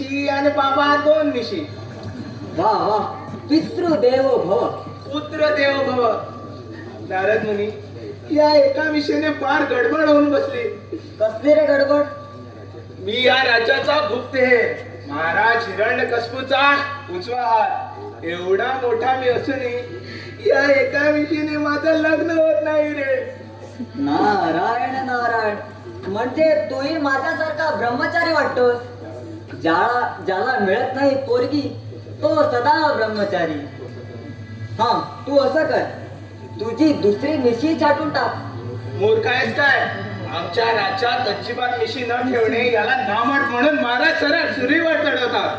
मिशी आणि बाबा 2 मिशी. वा वा, पितृदेवो भव. पुत्र देव भव. नारद मुनी या एका मिशीने फार गडबड होऊन बसली. कसली रे गडबड? मी या राज्याचा गुप्त आहे. महाराज हिरण्यकश्यपूचा उजवा हात. एवढा मोठा मी असूनही या एका मिशीने माझं लग्न होत नाही रे. नारायण नारायण, म्हणजे तूही माझ्यासारखा ब्रह्मचारी वाटतोस. ज्याला मिळत नाही पोरगी तो सदा ब्रह्मचारी. हा, तू असं कर, तुझी दुसरी मिशी छाटून टाक. मूर्ख आहेस काय? आमच्या राज्यात अजिबात मिशी न ठेवणे याला नामट म्हणून महाराज सरळ सुरीवर चढवतात.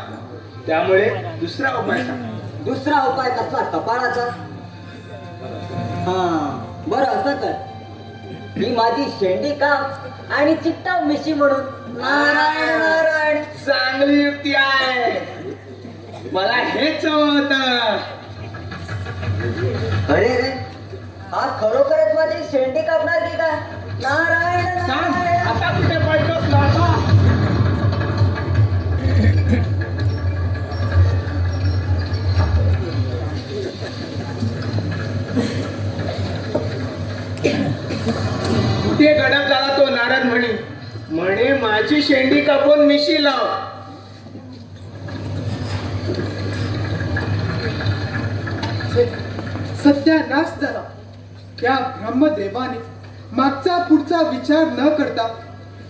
त्यामुळे दुसरा उपाय सांग. दुसरा उपाय कसला? कपाळाचा? हा, बरं असं कर, मी माझी शेंडी काप आणि चिकटाव मिशी म्हणून. नारायण नारायण. चांगली युक्ती आहे. मला हेच हवं होतं. अरे रे, हा खरोखरच माझी शेंडी कापणार की काय? नारायण सांग, नारायण. आता कुठे पडतोस लाटा? कुठे गडप झाला तो नारद म्हणे माझी शेंडी कापून मिशी लाव. सत्यानाश झाला. त्या ब्रह्मदेवाने मागचा पुढचा विचार न करता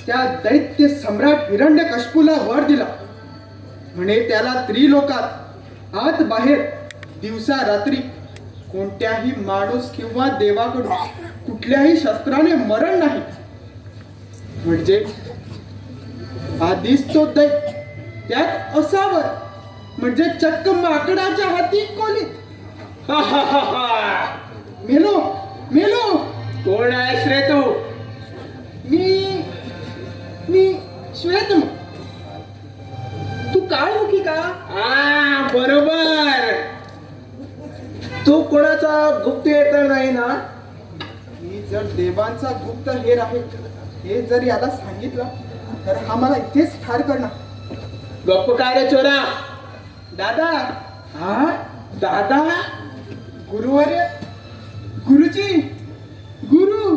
त्या दैत्य सम्राट हिरण्यकश्यपूला वर दिला. म्हणे त्याला त्रिलोकात आत बाहेर दिवसा रात्री कोणत्याही माणूस किंवा देवाकडून कुठल्याही शस्त्राने मरण नाही. म्हणजे आधीच तो दैत्य, त्यात असावर, म्हणजे चक्क माकडाच्या हाती कोलीत. मेलो मेलो. कोण आहेस रे तू? मी श्वेतम. तू काळमुखी का? बरोबर. तू कोणाचा गुप्त तर नाही ना? मी जर देवांचा गुप्त हेर आहे हे जर याला सांगितलं तर हा मला इथेच ठार करणार. गप्प काय रे चोरा? दादा, हा दादा? गुरुवर्य, गुरुजी, गुरु.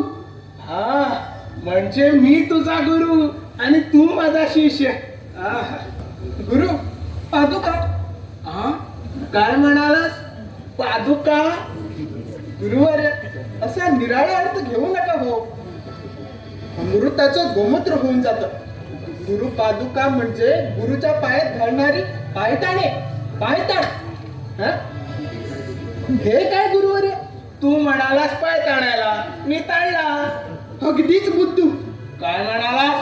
हा, म्हणजे मी तुझा गुरु आणि तू माझा शिष्य. गुरु, पादुका. हा, काय म्हणालास? पादुका? गुरुवर्य, असा निराळा अर्थ घेऊ नका हो. अमृताचं गोमूत्र होऊन जातं. गुरु पादुका म्हणजे गुरुच्या पायात घालणारी पायताणे, पायताण. हे काय गुरुवर्य? तू म्हणालास पाय ताणायला, मी ताणला. अगदीच बुद्धू. काय म्हणालास?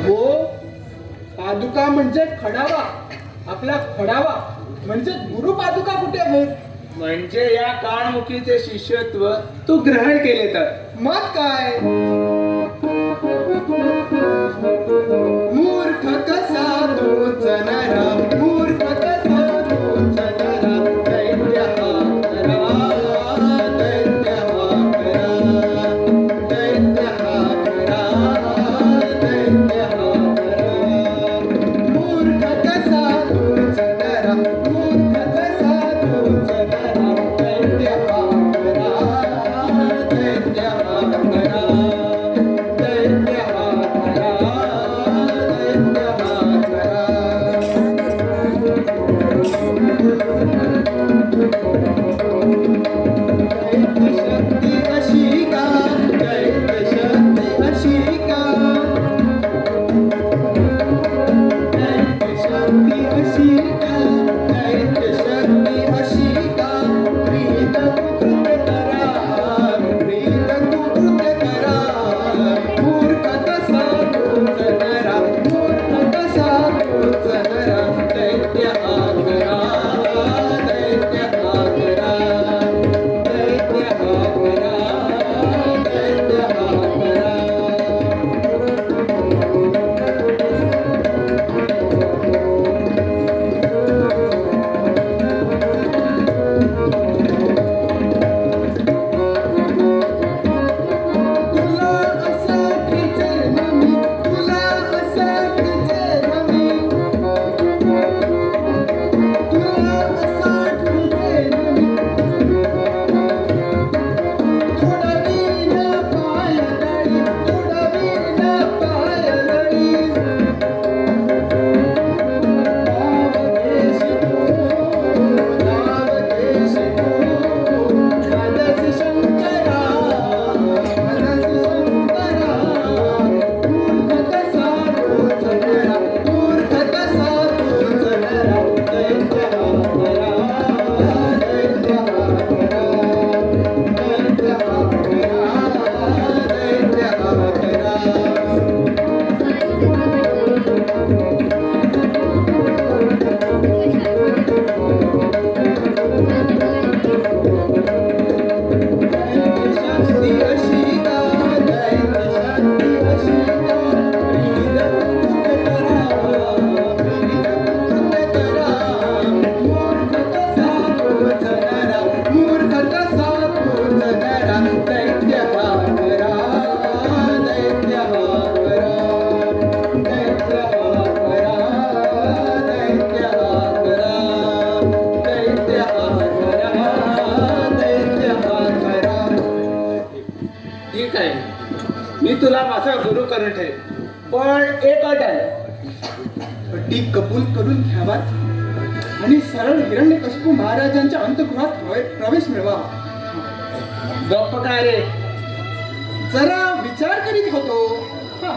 हो, पादुका म्हणजे खडावा. आपला खडावा म्हणजे गुरु पादुका कुठे आहेत? म्हणजे या काळमुखीचे शिष्यत्व तू ग्रहण केले तर. मग काय? मूर्ख कसा तोच नरा, मूर्ख कसा तोच नरा. दैत्य हा करा, दैत्य हा करा, दैत्य हा करा, दैत्य हा करा. मूर्ख कसा तोच नरा, मूर्ख कसा तोच नरा. दैत्य हा करा, दैत्य हा करा. तुला माझा गुरु करून ठेव, पण एक अट आहे. ती कबूल करून घ्यावात आणि सरळ हिरण्यकशिपू महाराजांच्या अंतगृहात प्रवेश मिळवावा. गप्प काय रे? जरा विचार करीत होतो. हा,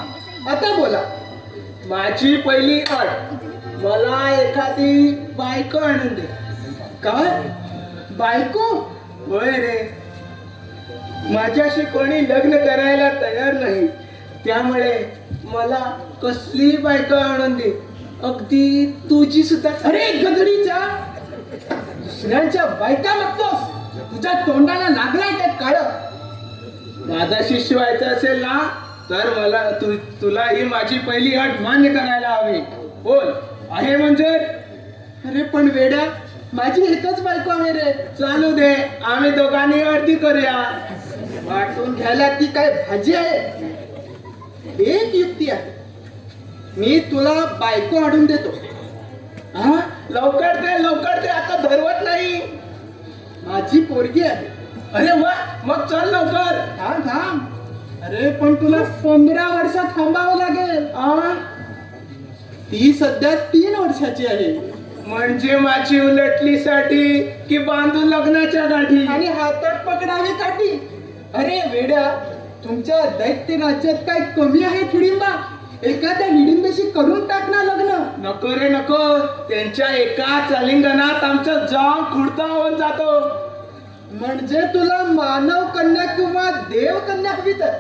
आता बोला. माझी पहिली अट, मला एखादी बायको आणून दे. काय? बायको? होय रे, माझ्याशी कोणी लग्न करायला तयार नाही, त्यामुळे मला कसली बायको आणून दे, अगदी तुझी सुद्धा. अरे गधडीच्या, दुसऱ्यांच्या बायका मागतोस? तुझ्या तोंडाला लागलाय ते काळ. माझा शिष्य व्हायचा असेल ना, तर मला तुला ही माझी पहिली अट मान्य करायला हवी. बोल, आहे मंजूर? अरे पण वेड्या, माझी एकच बायको आहे रे. चालू दे, आम्ही दोघांनी अर्धी करूया. वाटून घ्यायला ती काय भाजी आहे? एक युक्ती आहे, मी तुला बायको आणून देतो. हा, लवकर दे, आता धरवत नाही. माझी पोरगी आहे. अरे वा, मग चल लवकर. थांब थांब. अरे पण तुला 15 वर्ष थांबावं लागेल. ती सध्या 3 वर्षाची आहे. म्हणजे माझी उलटलीसाठी की बांधून लग्नाच्या गाठी? आणि हातात पकडावी काठी. अरे वेड्या, तुमच्या दैत्य राज्यात काय कमी आहे हिडिंबा? एखाद्या हिडिंबेशी करून टाक ना लग्न. नको रे नको, त्यांच्या एका चालिंगनात आमचा जाम खुडता होऊन जातो. म्हणजे तुला मानव कन्या किंवा देव कन्या हवी तर?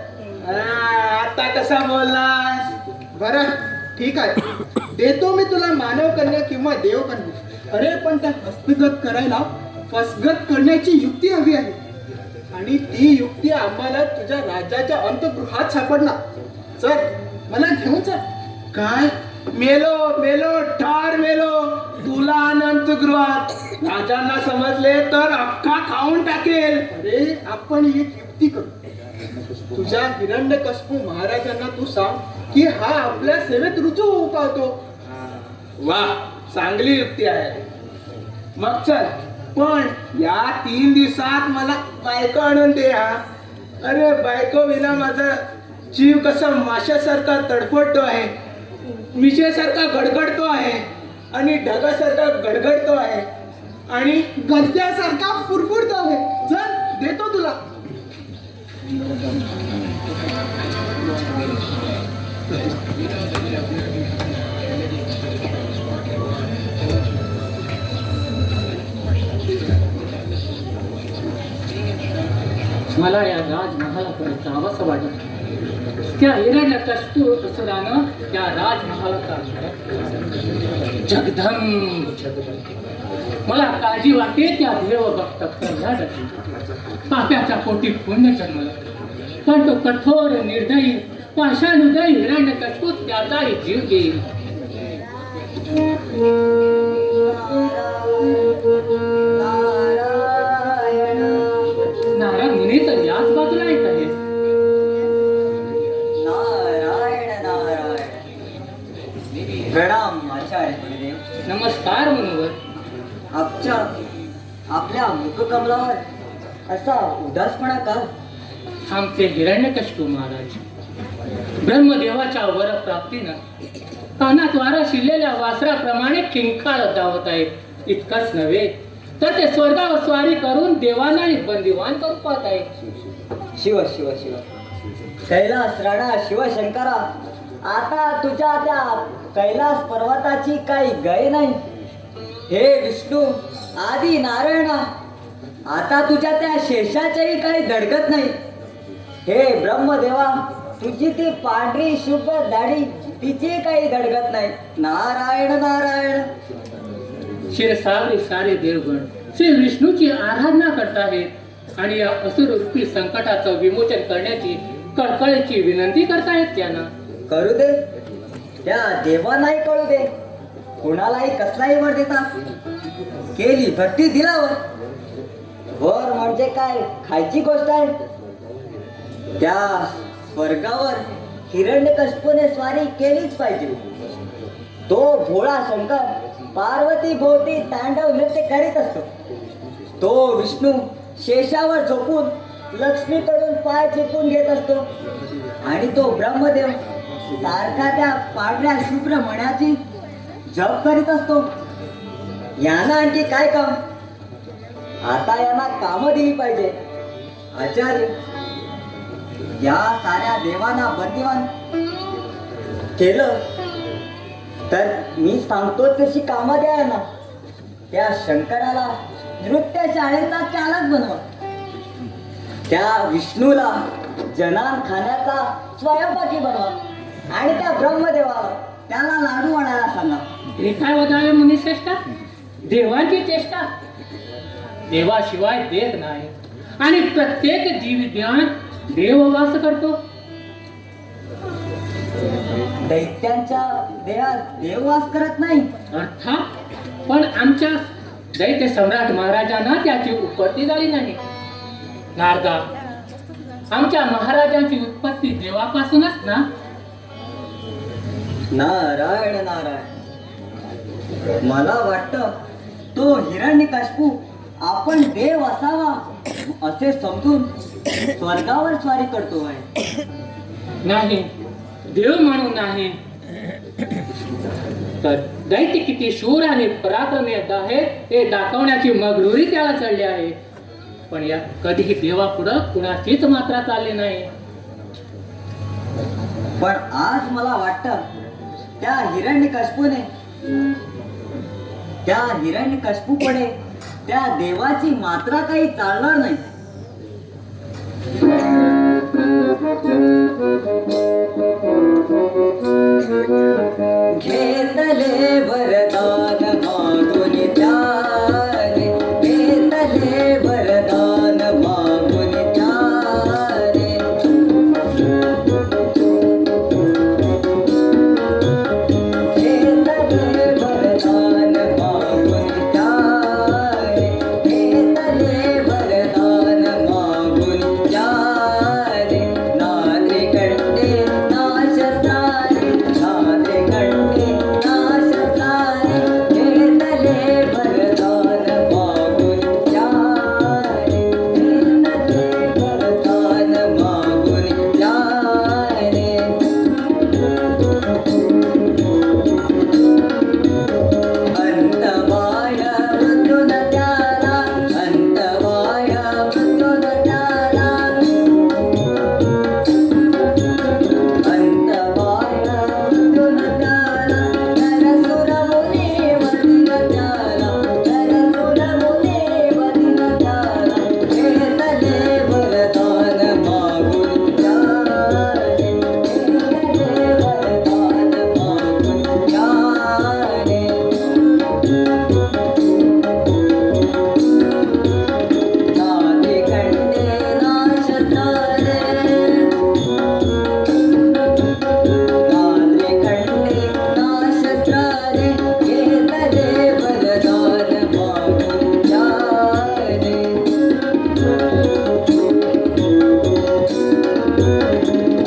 आता कसा बोललास? बरं ठीक आहे, देतो मी तुला मानव कन्या किंवा देव कन्या. अरे पण त्या हस्तगत करायला फसगत करण्याची युक्ती हवी आहे, आणि ती युक्ती आम्हाला तुझ्या राजाच्या अंतगृहात सापडणार. चल, मला घेऊन चल. काय? मेलो ठार मेलो, तुला अनंत गृहात. राजांना समजले तर अख्खा खाऊन टाकेल. अरे आपण एक युक्ती करू. तुझ्या हिरण्यकशिपू महाराजांना तू सांग की हा आपल्या सेवेत रुजू होऊ पाहतो. वा, चांगली युक्ती आहे. मग चल, पण या 3 दिवसात मला बायको आणून दे. हा, अरे बायको विना माझा जीव कसा माशासारखा तडफडतो आहे, विजेसारखा गडगडतो आहे, आणि ढगासारखा गडगडतो आहे, आणि गद्यासारखा फुरफुरतो आहे. चल, देतो तुला. मला या राजमहालाकडे जावंसं वाटत. त्या हिरण्यकशिपू असुरानं त्या राजमहालाचा जगदंब मला काळजी वाटते त्या देवभक्त प्रल्हादाची. पाप्याच्या पोटी पुण्य जन्मला, पण तो कठोर निर्दयी पाषाणुदयी हिरण्यकशिपू त्याचाही जीव घेईल. नारद मुनी तर याच बाजूला येत आहे. नारायण नारायण. प्रणाम आचार्य गुरुदेव. नमस्कार मुनिवर. आपल्या मुखकमलावर असा उदासपणा का? आमचे हिरण्यकशिपू महाराज ब्रह्मदेवाच्या वरप्राप्तीनं कानात वारा शिरलेल्या वासराप्रमाणे किंकाळत धावत आहेत. इतकंच नव्हे तर ते स्वर्गावर स्वारी करून देवांनाही बंदिवान करून पाहत आहेत. शिव शिव शिव. कैलास राणा शिवशंकरा, आता तुझ्या त्या कैलास पर्वताची काही गय नाही. हे विष्णू आदी नारायणा, आता तुझ्या त्या शेषाच्याही काही धडकत नाही. हे ब्रह्मदेवा, तुझी ती पांढरी शुभ्र दाढी तिची काही धडकत नाही. नारायण नारायण. शिरसावरी सारे देवगण श्री विष्णूची आराधना करत आहेत आणि या असुररूपी संकटाचं विमोचन करण्याची कळकळीची विनंती करतायत त्यांना. करू दे, त्या देवांनाही कळू दे. कुणालाही कसलाही वर देतात. केली भक्ती दिलावर. वर म्हणजे काय खायची गोष्ट आहे? त्या स्वर्गावर हिरण्यकशिपूने स्वारी केलीच पाहिजे. तो भोळा शंकर पार्वती भोवती तांडव नृत्य करीत असतो. तो विष्णू शेषावर झोपून लक्ष्मीकडून पाय चेपून घेत असतो. आणि तो ब्रह्मदेव सारखा त्या पांढऱ्या शुभ्र मण्याची जप करीत असतो. यांना आणखी काय काम? आता यांना काम दिली पाहिजे. आचार्य, या साऱ्या देवांना बंदिवान केलं तर मी सांगतो तशी कामं द्या ना. त्या शंकराला नृत्य शाळेचा चालक बनवा. त्या विष्णूला जनान खाण्याचा स्वयंपाकी बनवा. आणि त्या ब्रह्मदेवाला त्याला लाडू आणायला सांगा. हे काय वदावे मुनिश्रेष्ठा? देवांची चेष्टा. देवाशिवाय देव नाही आणि प्रत्येक जीव ज्ञान देव वास करतो. दैत्यांच्या देहात देव वास करत नाही. अर्थात, पण आमच्या दैत्य सम्राट महाराजांना त्याची उत्पत्ती झाली नाही. नारदा, आमच्या महाराजांची उत्पत्ती देवापासूनच ना. नारायण नारायण. मला वाटतं तो हिरण्यकश्यपू आपण देव असावा असे समजून स्वर्गावर स्वारी करतो आहे. नाही, देव म्हणून नाही, तर दैत्य किती शूर आणि पराक्रमी आहेत हे दाखवण्याची मगरुरी त्याला चढली आहे. पण या कधीही देवापुढं कुणाचीच मात्रा चालली नाही. पण आज मला वाटतं त्या हिरण्यकश्यपूकडे त्या देवाची मात्रा काही चालणार नाही. घेतले वरदान मागून त्याने, घेतले वरदान मागून त्याने. घेतले वरदान मागून त्याने, घेतले वरदान मागून त्याने. नागरिकंडे नाशस्त्राने, नागरिकंडे नाशस्त्राने. घेतले वरदान मागून त्याने, घेतले वरदान मागून त्याने. अंतवाय मृत्यून त्याला, अंतवाय मृत्यून त्याला. अंतवाय मृत्यून त्याला. नरसुरमुनी वदिन त्याला, नरसुरमुनी वदिन त्याला. घेतले वरदान मागून त्याने, घेतले वरदान मागून त्याने. नागरिकंडे नाशस्त्राने, नागरिकंडे नाशस्त्राने. घेतले वरदान मागून त्याने.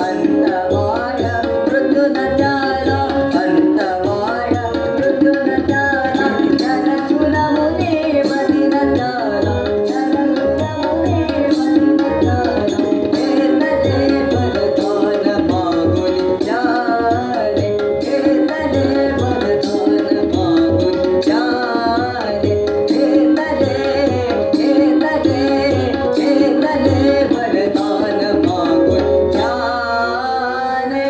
अंतवाय मृत्यून त्याला, अंतवाय मृत्यून त्याला. नरसुरमुनी वदिन त्याला, नरसुरमुनी वदिन त्याला. घेतले वरदान मागून त्याने, घेतले वरदान मागून त्याने. घेतले वरदान मागून त्याने.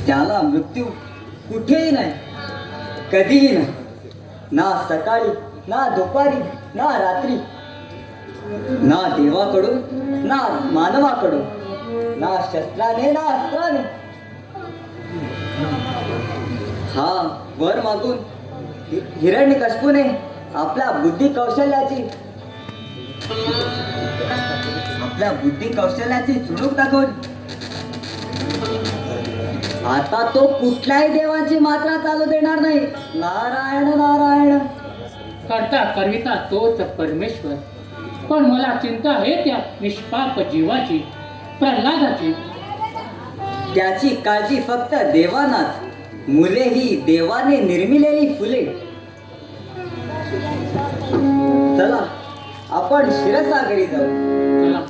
त्याला मृत्यू कुठेही नाही, कधीही नाही. ना सकाळी, ना दुपारी, ना रात्री. ना देवाकडून, ना मानवाकडून, ना शस्त्राने, ना अस्त्राने. हा वर मागून हिरण्यकश्यपूने आपल्या बुद्धी कौशल्याची चुणूक दाखवली. आता तो कुठल्याही देवाची मात्रा चालू देणार नाही. नारायण नारायण. करता करविता तोच परमेश्वर. पण मला चिंता आहे त्या निष्पाप जीवाची, प्रल्हादाची. त्याची काळजी फक्त देवानाच. मुले ही देवाने निर्मिलेली फुले. चला आपण शिरसागरी जाऊ. चला.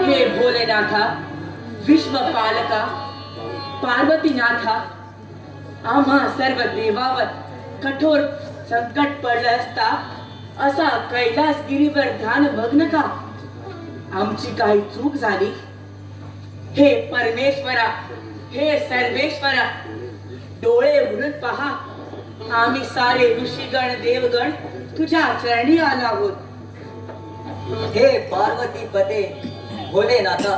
हे भोलेनाथा, विश्वपालका, पार्वतीनाथा, आम्हा सर्व देवावर कठोर संकट पडलं असता असा कैलासगिरीवर ध्यान भग्न का? आमची काही चूक झाली? हे परमेश्वरा, हे सर्वेश्वरा, डोळे उघडून पहा. आम्ही सारे ऋषीगण देवगण तुझ्या चरणी आलो आहोत. हे पार्वती पते भोलेनाथा,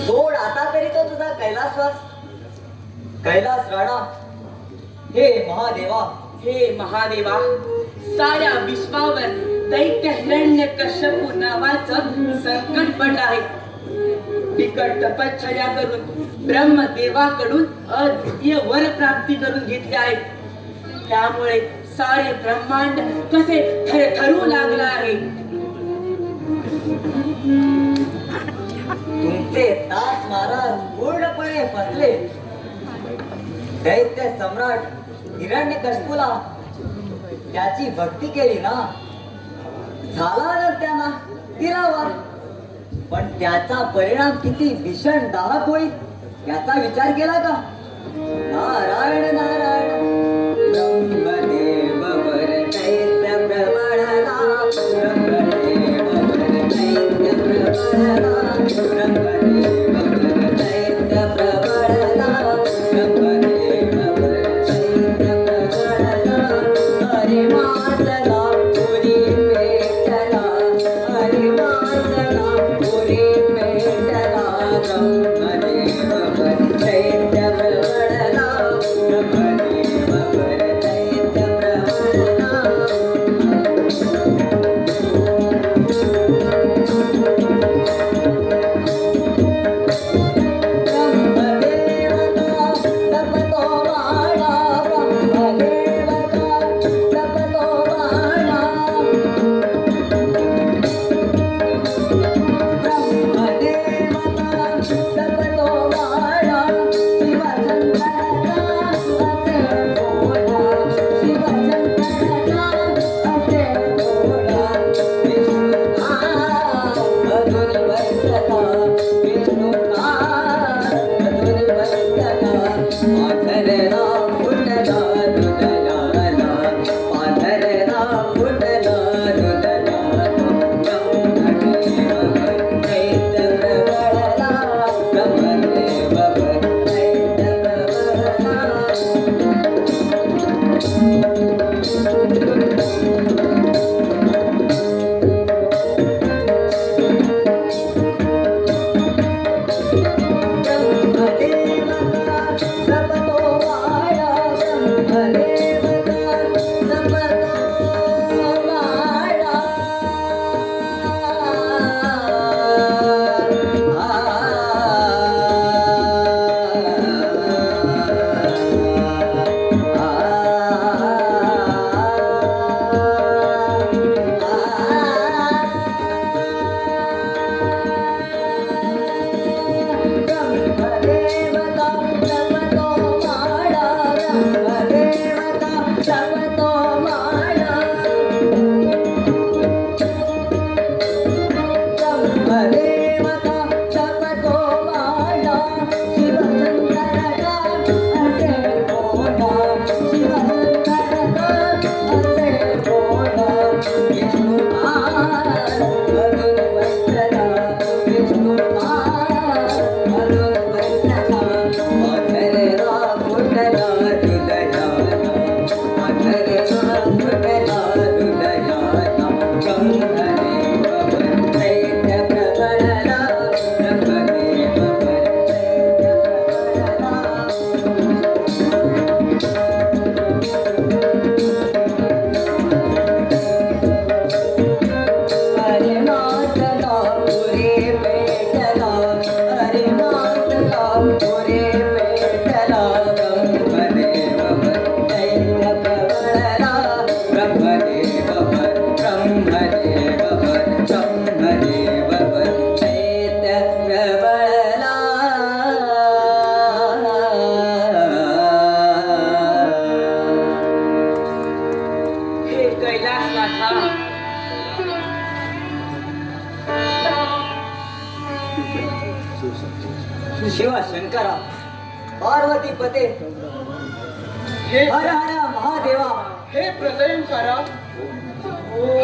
सोड आता तरी तो तुझा कैलासवास, कैलास राणा. हे महादेवा, हे महादेवा, साऱ्या विश्वावर दैत्य हिरण्यकश्यपू नावाचं संकट पडलं आहे. बिकट तपश्चर्या करून ब्रह्मदेवाकडून अद्वितीय वर प्राप्ती करून घेतली आहे. त्यामुळे सारे ब्रह्मांड कसे थरथरू लागलं आहे. तुमचे तास महाराज पूर्णपणे फसले. दैत्य सम्राट हिरण्यकश्यपूला त्याची भक्ती केली ना, झाला ना त्यांना दिलावर, पण त्याचा परिणाम किती भीषण दाहक होईल याचा विचार केला का? नारायण नारायण ब्रह्मदेव वर दैत्य प्रबळला, ब्रह्मदेव वर दैत्य प्रबळला, ब्रह्मदेव वर दैत्य प्रबळला, ब्रह्मदेव वर दैत्य प्रबळला. हरे मातला पुरी पेटला, हरे मातला पुरी पेटला, ब्रह्मदेव वर दैत्य प्रबळला, ब्रह्मदेव विष्णू अजून बसला पाथरला फुटला हृदयाला पाथरला फुटला हृदयाला ब्रह्मदेव वंदेत प्रबळला ब्रह्मदेव वंदेत प्रबळला हे कैलासनाथा शिव शंकरा पार्वती पते हे हर हर महादेवा हे प्रलयंकारा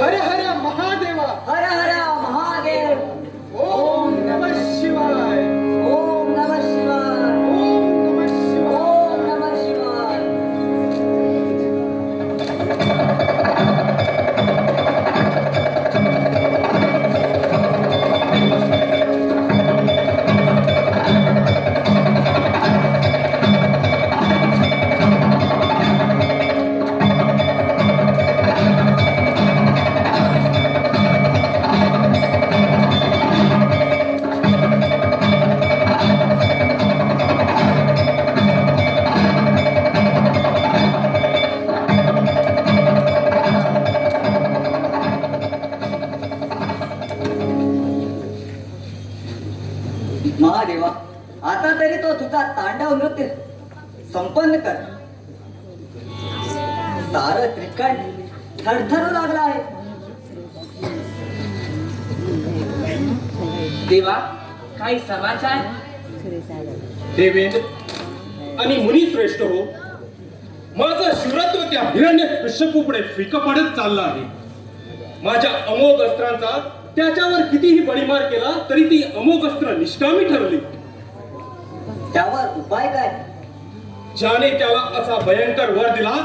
हर हर महादेवा हर हर महादेव ओम नमः शिवाय ओम नमः शिवाय ओम नमः शिवाय ओम नमः शिवाय महादेवा आता तरी तो तुझा तांडव नृत्य संपन्न कर सार त्रिकंठ थरथरू लागला आहे देवा काही समाचार देवेंद्र आणि मुनी श्रेष्ठ हो, माझं शिवरत्व त्या हिरण्यकश्यपूपुढे फिकं पडत चाललं आहे. माझ्या अमोघ अस्त्रांचा त्याच्यावर कितीही बळीमार केला तरी ती अमोघ अस्त्र निष्कामी ठरली. त्यावर उपाय काय ज्याने त्याला असा भयंकर वर दिला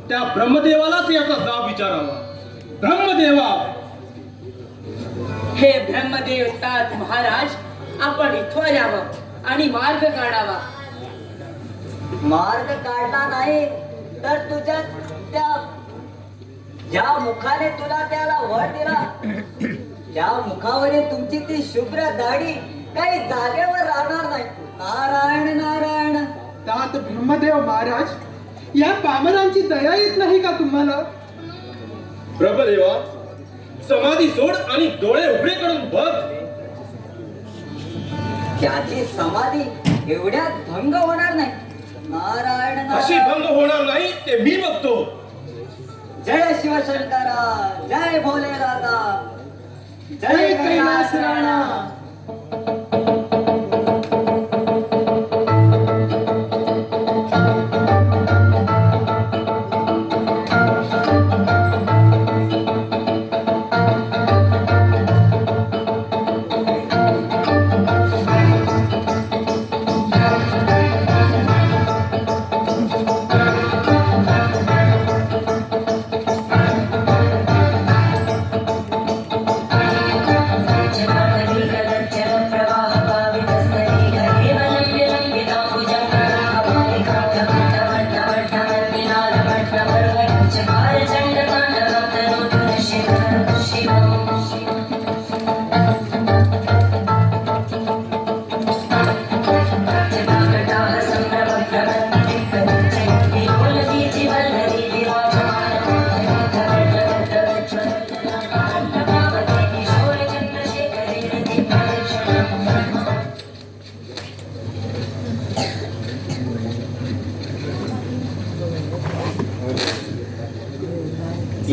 त्या ब्रह्मदेवालाच याचा जाब विचारावा. ब्रह्मदेवा, हे ब्रह्मदेव तात महाराज, आपण इथवर यावं आणि मार्ग काढावा. मार्ग काढला नाही तर तुझ्या त्या ज्या मुखाने तुला त्याला वर दिला त्या मुखावरील तुमची ती शुभ्र दाढी काही जागेवर राहणार नाही. नारायण नारायण. तात ब्रह्मदेव महाराज, या पामरांची दया येत नाही का तुम्हाला? ब्रह्मदेवा, समाधी सोड आणि डोळे उघडे करून बघ. त्याची समाधी एवढ्यात भंग होणार नाही. नारायण अशी नारायण. भंग होणार नाही ते मी बघतो. जय शिवशंकरा, जय भोले दादा, जय कैलास राणा.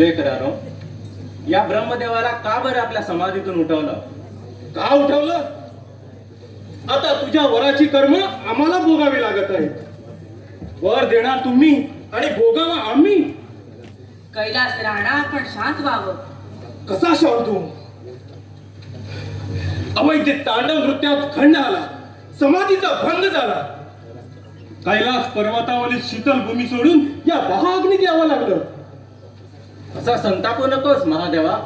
लेकरानो, या ब्रह्मदेवाला का बरं आपल्या समाधीतून उठवलं? का उठवलं? आता तुझ्या वराची कर्म आम्हाला भोगावी लागत आहेत. वर देणार तुम्ही आणि भोगावा आम्ही. कैलास राणा पण शांत व्हावं. कसा शांत होऊ? अवैध तांडव नृत्यात खंड आला, समाधीचा भंग झाला. कैलास पर्वतावरील शीतल भूमी सोडून या महाअग्नीत यावं लागलं. असा संतापू नकोस महादेवा.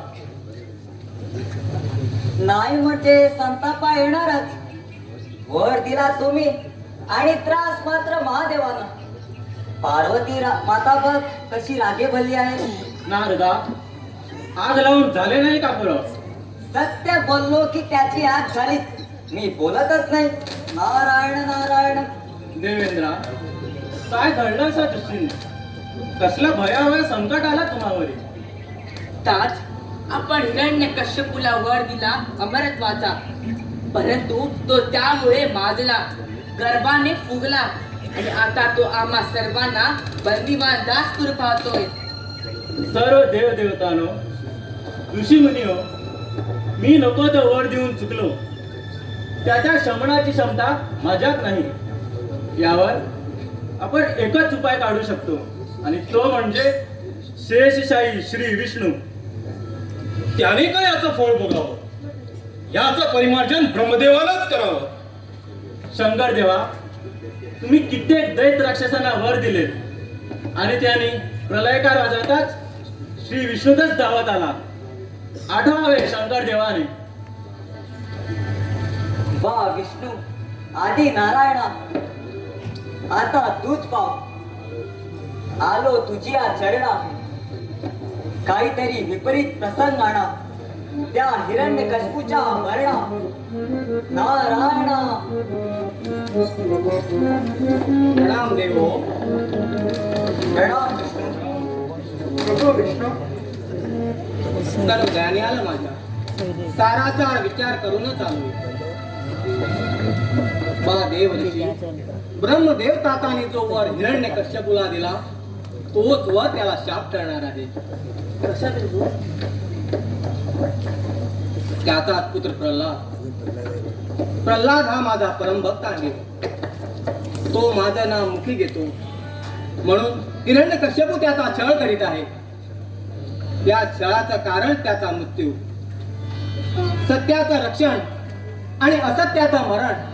नाही म्हणजे संतापा येणारच. वर दिला तुम्ही आणि त्रास मात्र महादेवानं. पार्वती माता बघ कशी रागे भरली आहे. नारदा, आग लावून झाले नाही का पुरं? सत्य बोललो की त्याची आग झाली. मी बोलतच नाही. नारायण नारायण. देवेंद्रा, काय घडलं असा दृष्टीने? कसलं भयावह संकट आला तुम्हावर? तात आपण हिरण्य कश्यपूला वर दिला अमरत्वाचा, परंतु तो त्यामुळे माजला, गर्भाने फुगला आणि आता तो आम्हा सर्वांना बंदीवान दास करू पाहतोय. सर्व देवदेवतानो, ऋषी मुनियो, मी नको तो वर देऊन चुकलो. त्याच्या शमनाची क्षमता माझ्यात नाही. यावर आपण एकच उपाय काढू शकतो आणि तो म्हणजे शेषशाही श्री विष्णू. त्याने काय याचं फळ भोगावं? याचं परिमार्जन ब्रह्मदेवालाच करावं. शंकर देवा, तुम्ही कित्येक दैत राक्षसांना वर दिलेत आणि त्याने प्रलयकार वाजवताच श्री विष्णूतच धावत आला. आठवावे शंकर देवाने. वा विष्णू, आधी नारायणा, आता तूच पाव. आलो तुझी चरणा. काहीतरी विपरीत प्रसंग आणा. त्या हिरण्यकश्यपूच्या मरणा. नारायणा. प्रणाम देवो. प्रणाम विष्णू. प्रभू विष्णू, सर्व ज्ञानी आलं माझ्या. साराचा विचार करूनच आलो. बा देव ऋषी, ब्रह्मदेव ताताने जो वर हिरण्य कश्यपूला दिला तोच वर त्याला शाप करणार आहे. कसा देऊ? त्याचाच पुत्र प्रल्हाद. प्रल्हाद हा माझा परमभक्त आहे. तो माझं नाव मुखी घेतो म्हणून हिरण्य कश्यपू त्याचा छळ करीत आहे. या छळाचं कारण त्याचा मृत्यू. सत्याचं रक्षण आणि असत्याचं मरण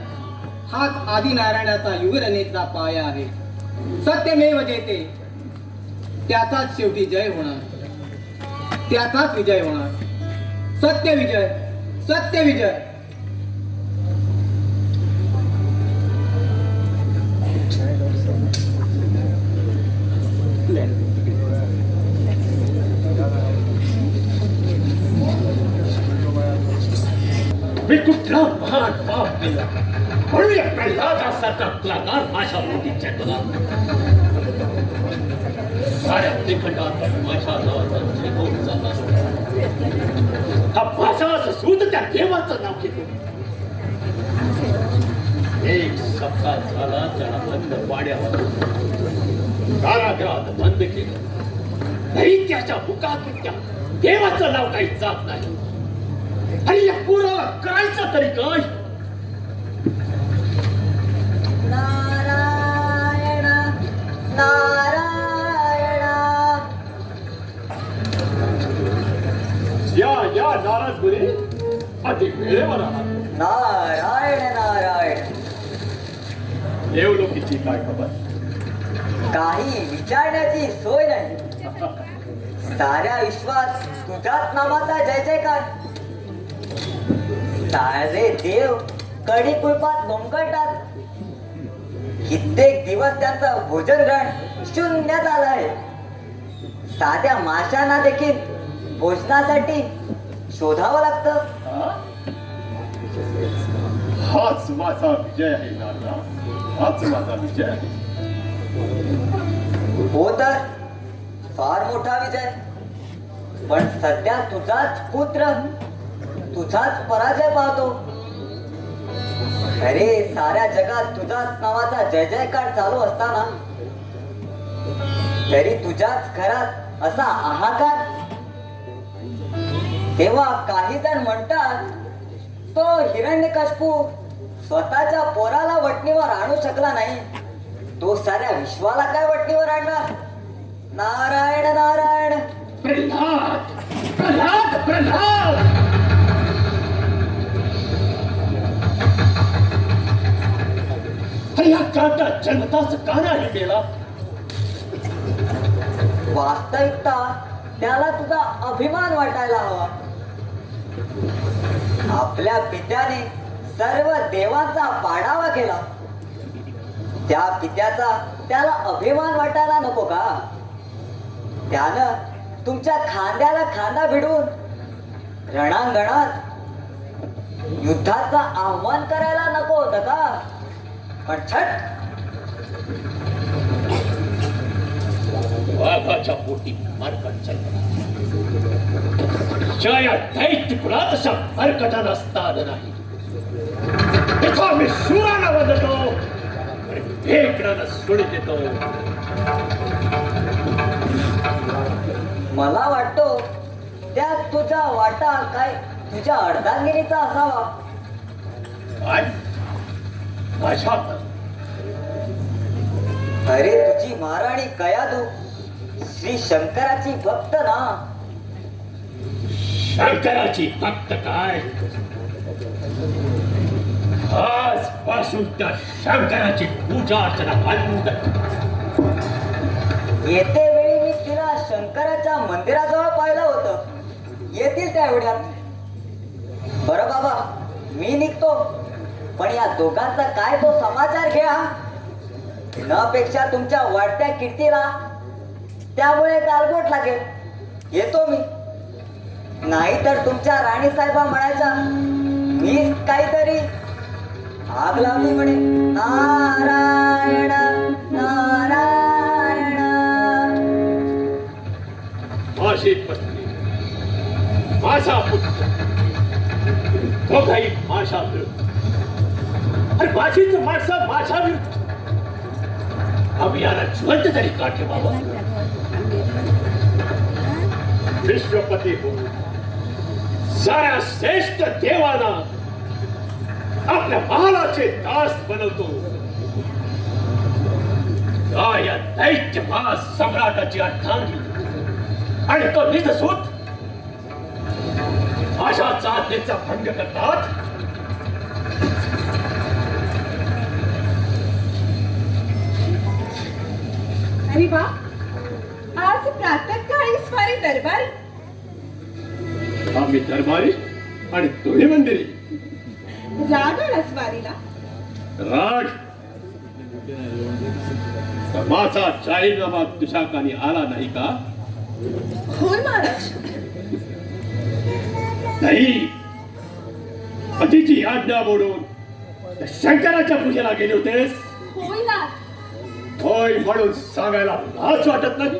हाच आदिनारायणाचा युगरणेचा पाया आहे. सत्यमेव जयते. त्याचाच शेवटी जय होणार. त्याचाच विजय होणार. सत्य विजय, सत्य विजय. मी कुठला महान पाप केला म्हणून या प्रल्हादासारखा कलाकार माझ्या मुलीच्या घरात साऱ्या त्रिखंडात माझ्या नावाचा त्रिकोण झाला. हा भाषाचा सूत त्या देवाचं नाव घेतो. एक सप्ताह झाला त्याला बंद पाड्यावर कारागृहात बंद केलं तरी त्याच्या मुखातून त्या देवाचं नाव काही जात नाही. आणि या पोराला करायचं तरी काय? नारायण नारायण. या नाराज मुली अधिक वेळेवर आहात. नारायण नारायण. देवलोकीची काय खबर? काही विचारण्याची सोय नाही. साऱ्या विश्वात तुझ्याच नामाचा जय जयकार. सारे देव कडी कुलपात लोंबकळतात. कित्येक दिवस त्यांचं भोजन ग्रहण शून्य झालंय. साध्या माशांना देखील भोजनासाठी शोधावं लागतं. हाच माझा विजय आहे नाना. हाच माझा विजय आहे. हो तर फार मोठा विजय. पण सध्या तुझाच पुत्र तुझाच पराजय पाहतो. अरे साऱ्या जगात तुझाच नावाचा जय जयकार चालू असताना तरी तुझ्याच घरात असा हाहाकार. तेव्हा काही जण म्हणतात तो हिरण्यकश्यपू स्वतःच्या पोराला वटणीवर आणू शकला नाही, तो साऱ्या विश्वाला काय वटणीवर आणणार? नारायण नारायण. प्रल्हाद प्रल्हाद प्रल्हाद अरे या काटा जन्मताच का नाही गेला? वास्तविकता त्याला तुझा अभिमान वाटायला हवा. आपल्या पित्याने सर्व देवांचा पाडावा केला, त्या पित्याचा त्याला अभिमान वाटायला नको का? त्यानं तुमच्या खांद्याला खांदा भिडून रणांगणात युद्धाचं आव्हान करायला नको होतं का? पण छट, वाघाच्या पोटी मारकट चालला. जया दैत्य कुळात अशा मारकटाला स्थान नाही. इथं मी शूराला वदतो आणि भेकडाला सोडी देतो. मला वाटतो त्यात तुझा वाटा काय तुझ्या अर्धांगिनीचा असावा. काय माझ्या अरे तुझी महाराणी कयादू श्री शंकराची भक्त ना. शंकराची भक्त काय? आजपासून त्या शंकराची पूजा अर्चना बंद. येते वेळी मी तिला शंकराच्या मंदिराजवळ पाहिलं होतं. येतील त्या एवढ्यात. बरं बाबा, मी निघतो, पण या दोघांचा काय तो समाचार घ्या. न पेक्षा तुमच्या वाढत्या कीर्तीला त्यामुळे गालबोट लागेल. येतो मी. नाहीतर तुमच्या राणीसाहेबा म्हणायच्या मीच काहीतरी आग लावली म्हणे. नारायण नारायण. माझी पत्नी, माझा पुत्र, दोघाही माझ्या विरुद्ध. अरे माझीच माणसं माझ्या विरुद्ध. अभियाना जिवंत तरी का ठेवावं? विश्वपती हो, साऱ्या श्रेष्ठ देवाना आपल्या महालाचे दास बनवतो. या दैत्य महासम्राटाची अर्धांगी आणि तो निजसूत माझ्या चाचणीचा भंग करतात. अरे वा, आज प्रातःकाळी स्वारी दरबारी. आम्ही दरबारी आणि तुम्ही मंदिरी. राग आला स्वारीला. राग? माझा जाहीरनामा तुझ्या कानी आला नाही का? होय महाराज. नाही, पतीची आज्ञा मोडून त्या शंकराच्या पूजेला गेले होतेस. होय ना. होय म्हणून सांगायला लाज वाटत नाही?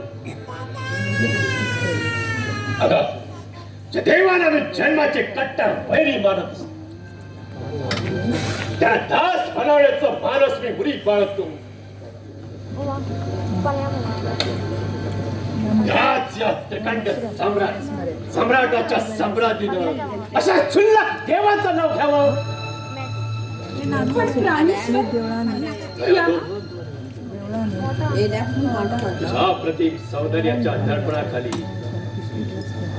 अगं, ज्या देवाला मी जन्माचे कट्टर वैरी मानत असतो, त्या दास बनवण्याचं मानस मी मुली बाळगतो. त्याच या त्रिकंड सम्राटाच्या सम्राटीनं अशा क्षुल्लक देवाचं नाव घ्यावं. पण प्राणेश्वर या तुझा प्रतीक सौंदर्याच्या दर्पणाखाली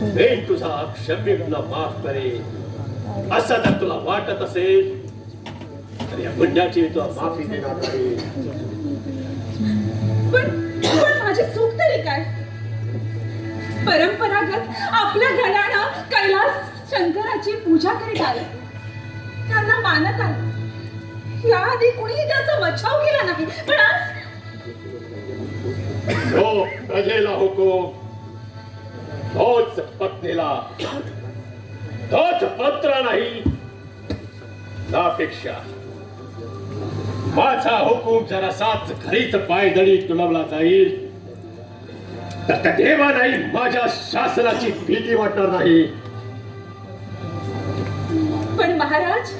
मी तुझा अक्षम्य गुन्हा माफ करेन असं जर तुला वाटत असेल तर या गुन्ह्याची तुला माफी देणार नाही. पण माझी चूक तरी काय? परंपरागत आपल्या घराणं कैलास शंकराची पूजा करीत आले, त्यांना मानत आले. याआधी कुणीही त्याचा बचाव केला नाही, पण आज जो प्रजेला हुकूम तोच पत्नीला, तोच पत्र नाही. त्यापेक्षा माझा हुकूम जरासाच घरीच पायदळी तुडवला जाईल तर त्या देवालाही माझ्या शासनाची भीती वाटणार नाही. पण महाराज,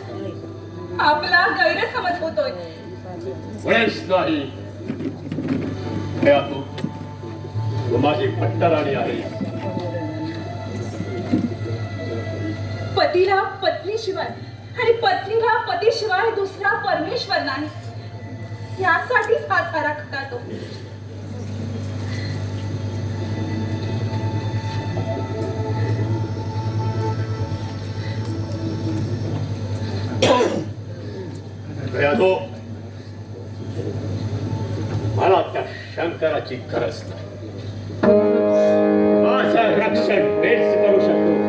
आपला गैरसमज होतोय. वेळच नाही. हे तू माझी पट्टराणी आहे. पतीला पत्नीशिवाय आणि पत्नीला पतीशिवाय दुसरा परमेश्वर नाही यासाठीच हा सारा खातो. दयादो, मला त्या शंकराची गरज नाही. माझं रक्षण मीच करू शकतो.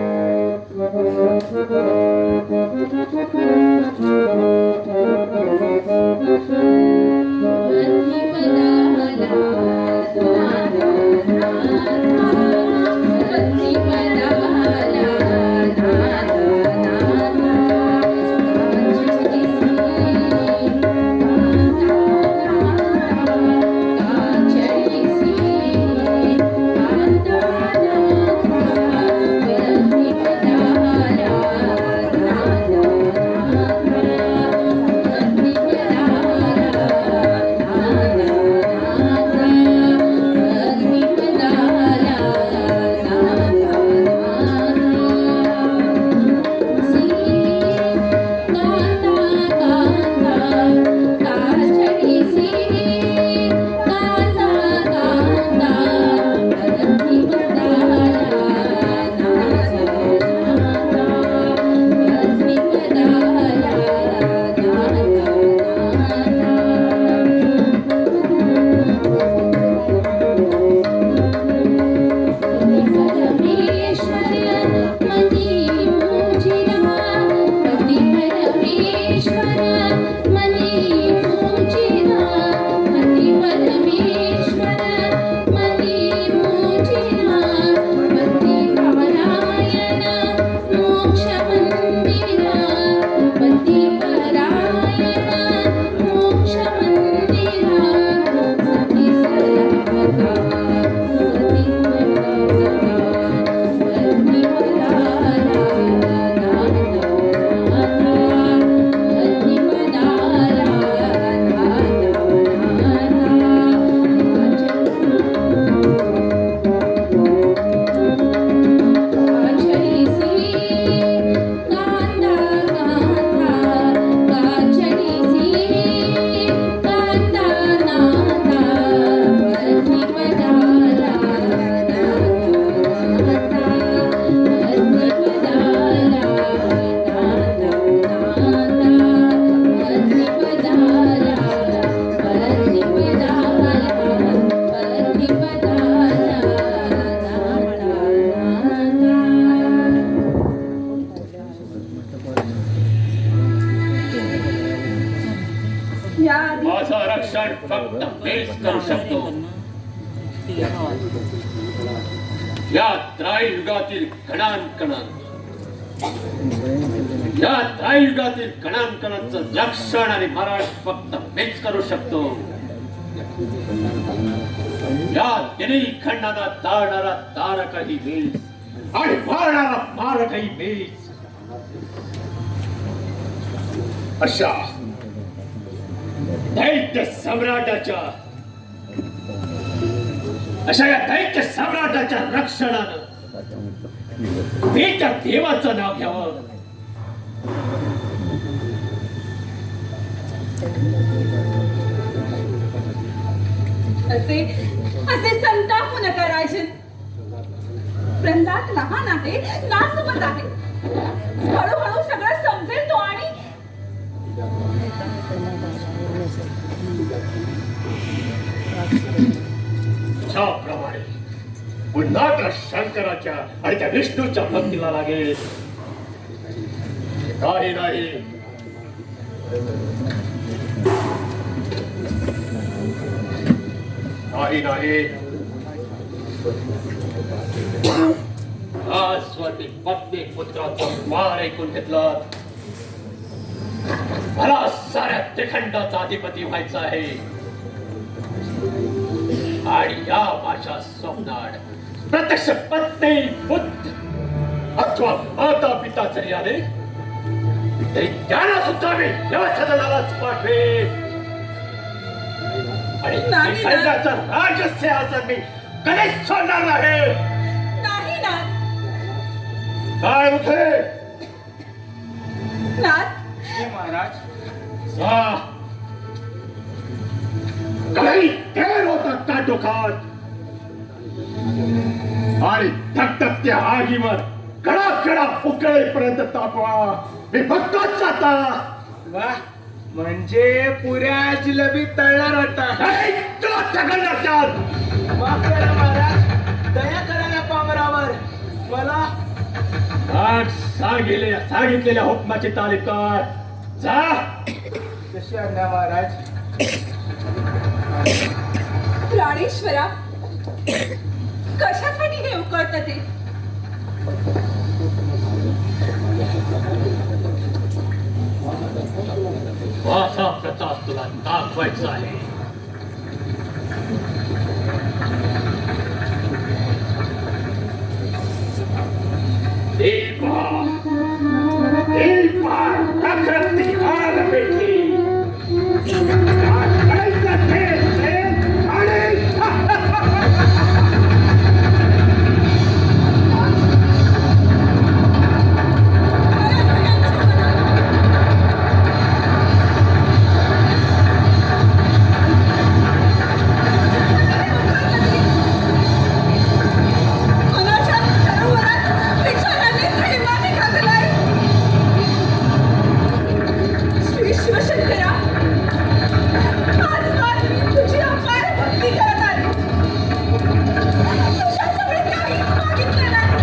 माझं रक्षण फक्त मीच करू शकतो. या त्रायुगातील कणांकणांचं रक्षण आणि मरण फक्त मीच करू शकतो. या तिन्ही खंडांना तारणारा तारकही मीच आणि मारणारा मारकही मीच. अशा दैत्य सम्राटाच्या रक्षणानं मी त्या देवाचं नाव घ्यावं. असे संतापू नका राजन. प्रल्हाद लहान आहे, नासमज आहे. हळूहळू सगळं समजेल तो आणि त्याप्रमाणे पुन्हा त्या शंकराच्या आणि त्या विष्णूच्या भक्तीला लागेल. काही नाही, काही नाही. आजवरती पत्नी पुत्राचं मार ऐकून घेतलं. मला साऱ्या त्रिखंडाचा अधिपती व्हायचा आहे आणि या माझ्या स्वप्नात प्रत्यक्ष पत्नी पुत्र अथवा माता पिता जरी आले तरी त्यांना सुद्धा मी या सदनालाच पाठवेन आणि त्रिखंडाचं राजसिंहासन मी कधीच सोडणार नाही. नाही ना. काय उठे नाथ जी महाराज. जा. काही तेर होता काठोकाठ आणि धगधगत्या आगीवर कडा कडा उकळेपर्यंत तापवा. मी बघतोच आता. वा, म्हणजे पुऱ्या जिलेबी तळणार होता. नाही, तुला ढकलणार त्यात. माफ करा महाराज, दया करा या पामरावर. मला आज सांगितलेल्या हुकमाची तारीफ कर. जा. कशी आणल्या महाराज. प्राणेश्वरा, कशासाठी हे उकळतं ते? असा प्रताप तुला दाखवायचा आहे. दीपा दीपा प्रकृती आग पेटली. टाकायचं तेल आणि कोणाच्या सरोवरात विचाराने थैमाने घातलाय. श्री शिवशंकरा, आज मी तुझी अपार भक्ती करत आहे. तुझ्याजवळ काहीच मागितलं नाही.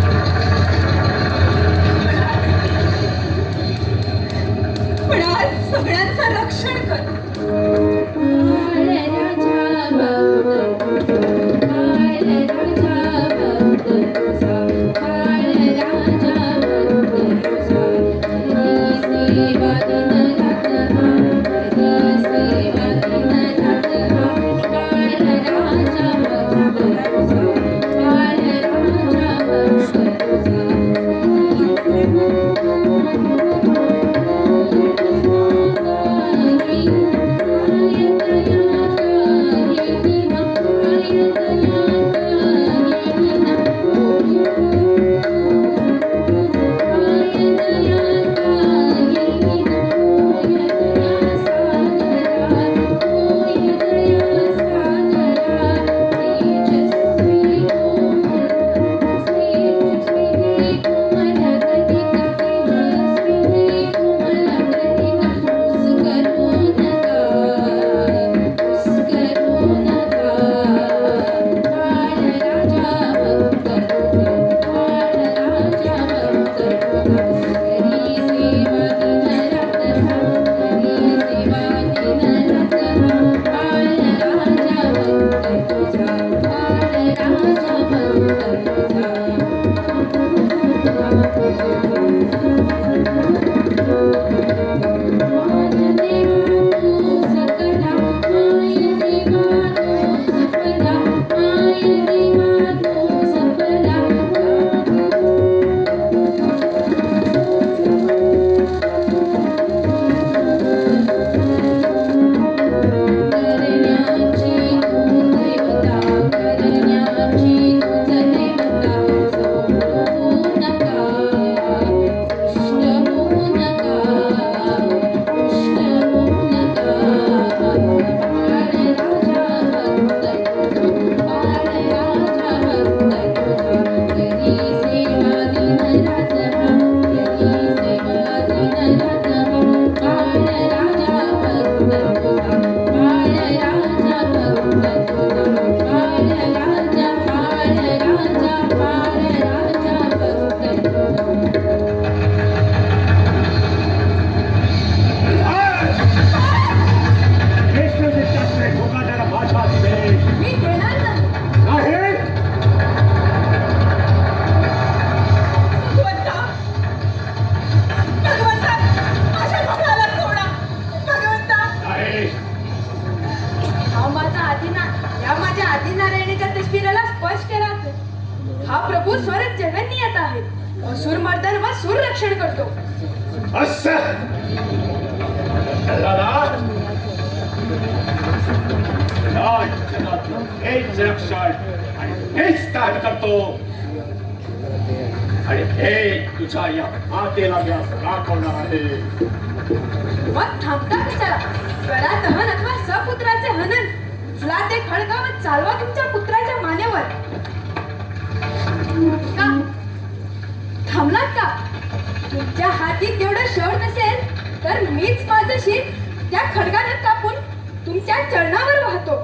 पण आज सगळ्यांचं रक्षण कर. असुरमर्दन व सुररक्षण करतो. असं दादा हेच रक्षण आणि हेच ताट करतो. आणि हे तुझ्या या मातेला मी आज दाखवणार आहे. मग थांबता कशाला? करा दहन अथवा सपुत्राचे हनन. उचला ते खडग व चालवा तुमच्या पुत्राच्या मानेवर. का थांबलात का? तुमच्या हाती तेवढं शौर नसेल तर मीच माझं शीर त्या खडगानं कापून तुमच्या चरणावर वाहतो.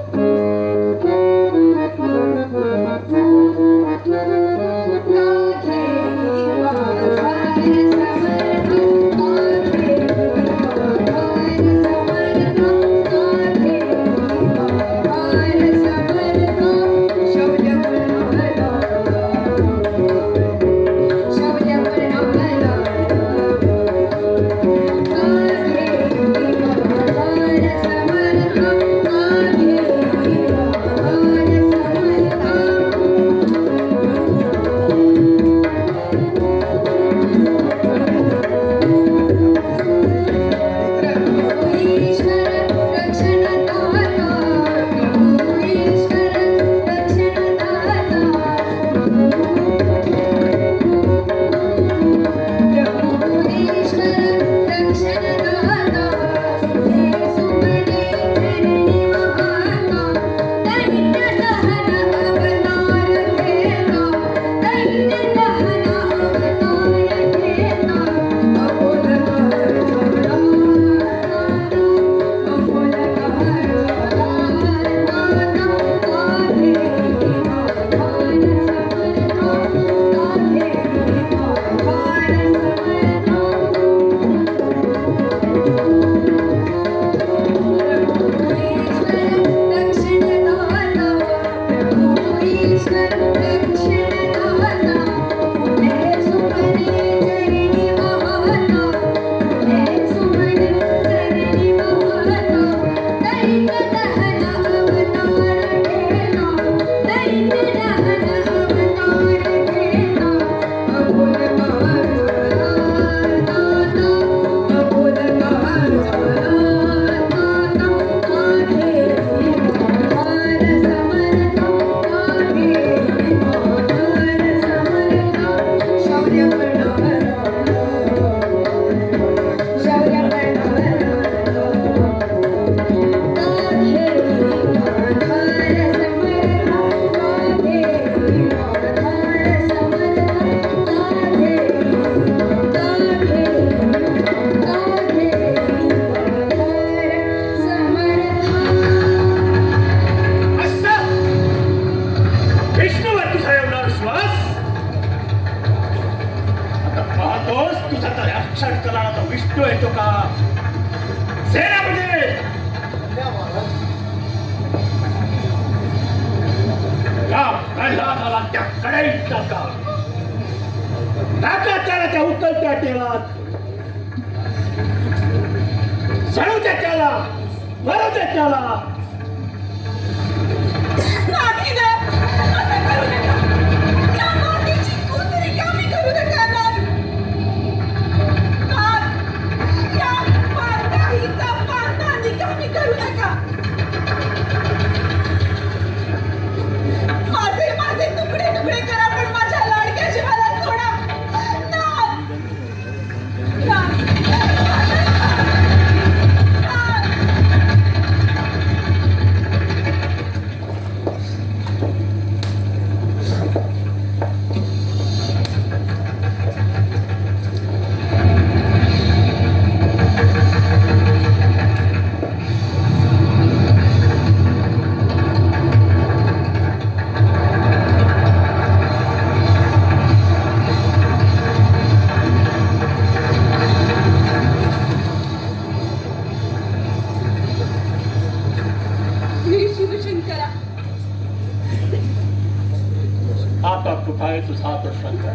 आता कुठं आहे तुझा तो शंकर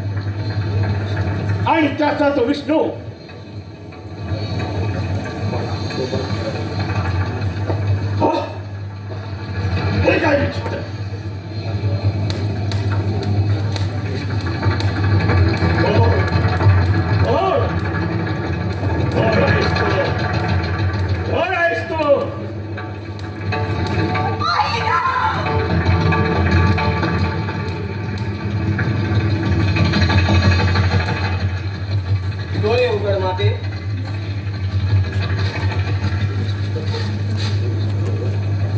आणि त्याचा तो विष्णू. हे काय विचित्र. कोण आहेस तू?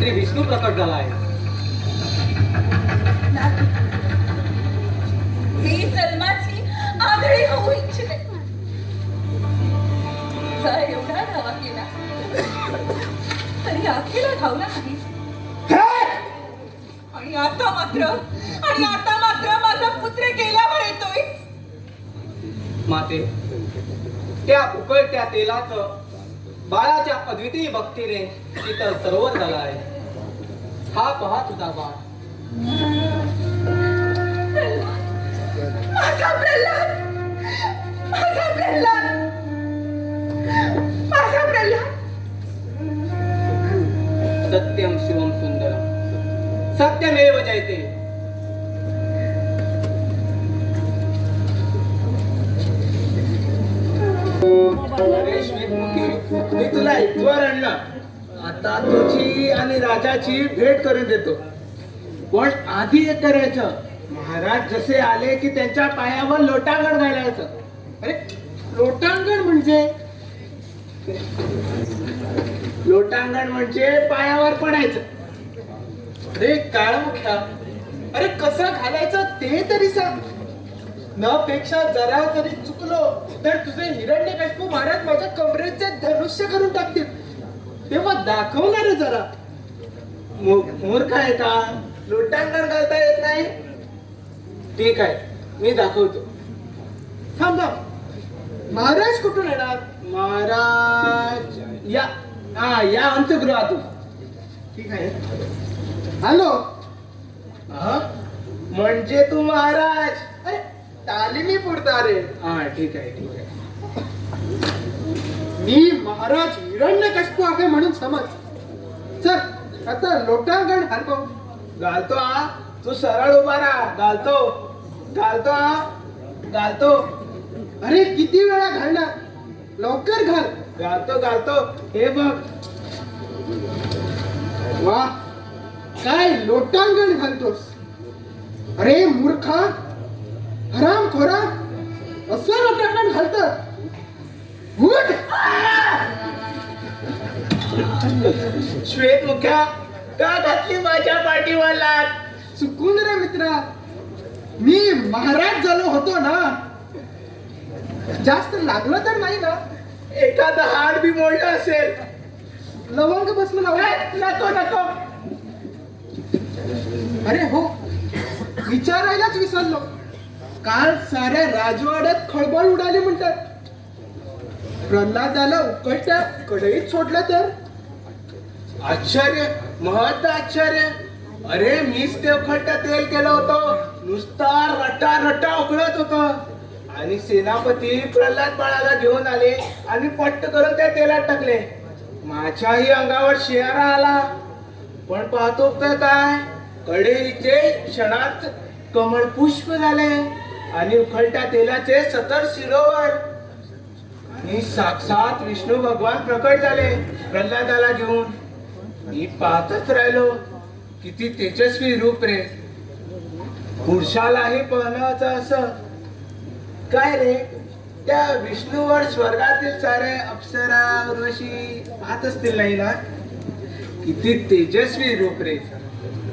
श्री विष्णू प्रकट झाला आहे. मी जन्माची आंधळी होऊ इच्छिते. जर एवढा धावा केला तरी आखेला धावला नाही. आणि आता मात्र माझा पुत्र गेल्यावर येतोय. माते, त्या उकळत्या तेलाचं बाळाच्या अद्वितीय भक्तीने शीतल सरोवर झाला आहे. हा पहा तुझा बाळ. माझा प्रल्हाद, माझा प्रल्हाद, माझा प्रल्हाद. सत्यम शिवम सुंदरम सत्यमेव जयते. अरे श्वेतमुखी, मी तुला इथवर आणलं. आता तुझी आणि राजाची भेट करून देतो. पण आधी एक करायचं, महाराज जसे आले की त्यांच्या पायावर लोटांगण घालायचं. अरे लोटांगण म्हणजे? लोटांगण म्हणजे पायावर पडायचं. अरे काळमुख्या, अरे कसं घालायचं ते तरी सांग. न पेक्षा जरा जरी चुकलो तर तुझे हिरण्यकशिपू महाराज माझ्या कमरेचे धनुष्य करून टाकतील. तेव्हा दाखवणार आहे जरा. मूर्ख आहे का? लोटांगण घालता येत नाही? ठीक आहे, मी दाखवतो. थांब थांब, महाराज कुठून येणार? महाराज या अंतगृहातून. ठीक आहे. हॅलो. म्हणजे तू महाराज? अरे तालिमी पुरता रे. हा ठीक आहे ठीक आहे. मी महाराज हिरण्यकशिपू आहे म्हणून समज. चल आता लोटांगण हलको. घालतो हा. तू सरळ उभा राहा. घालतो घालतो हा. घालतो. अरे किती वेळा घालणार? लवकर घाल. घालतो घालतो. हे बघ. वा, काय लोटांगण घालतोस? अरे मूर्खा, हरामखोरा, असं लोटांगण घालतात? उठ. श्वेतमुख्या, का घातली माझ्या पाठीवर लाट? चुकून रे मित्रा, मी महाराज झालो होतो ना. जास्त लागलं तर नाही ना? एखादं हाड बी मोडलं असेल. लवंग बसलं ए, नको नको. अरे हो, विचारायलाच विसरलो. काल साऱ्या राजवाड्यात खळबळ उडाली म्हणतात. प्रल्हादाला उकळत्या कढईत सोडलं तर? आश्चर्य, महत्व आश्चर्य. अरे मीच ते उखळत्या तेल केलं होतं. नुसता रटा रटा उकळत होतं. आणि सेनापती प्रल्हाद बाळाला घेऊन आले आणि पट्ट करून त्या तेलात टाकले. माझ्याही अंगावर शेरा आला. पण पाहतो तर काय, कढईचे क्षणात कमळ पुष्प झाले आणि उखळत्या तेलाचे सतर शिरोवर. आणि साक्षात विष्णू भगवान प्रकट झाले प्रल्हादाला घेऊन. मी पाहतच राहिलो. किती तेजस्वी रूप रे. पुरुषालाही पाहण्याचं असं. काय रे, त्या विष्णूवर स्वर्गातील सारे अप्सरा उर्वशी पाहत असतील नाही ना? किती तेजस्वी रूप रे.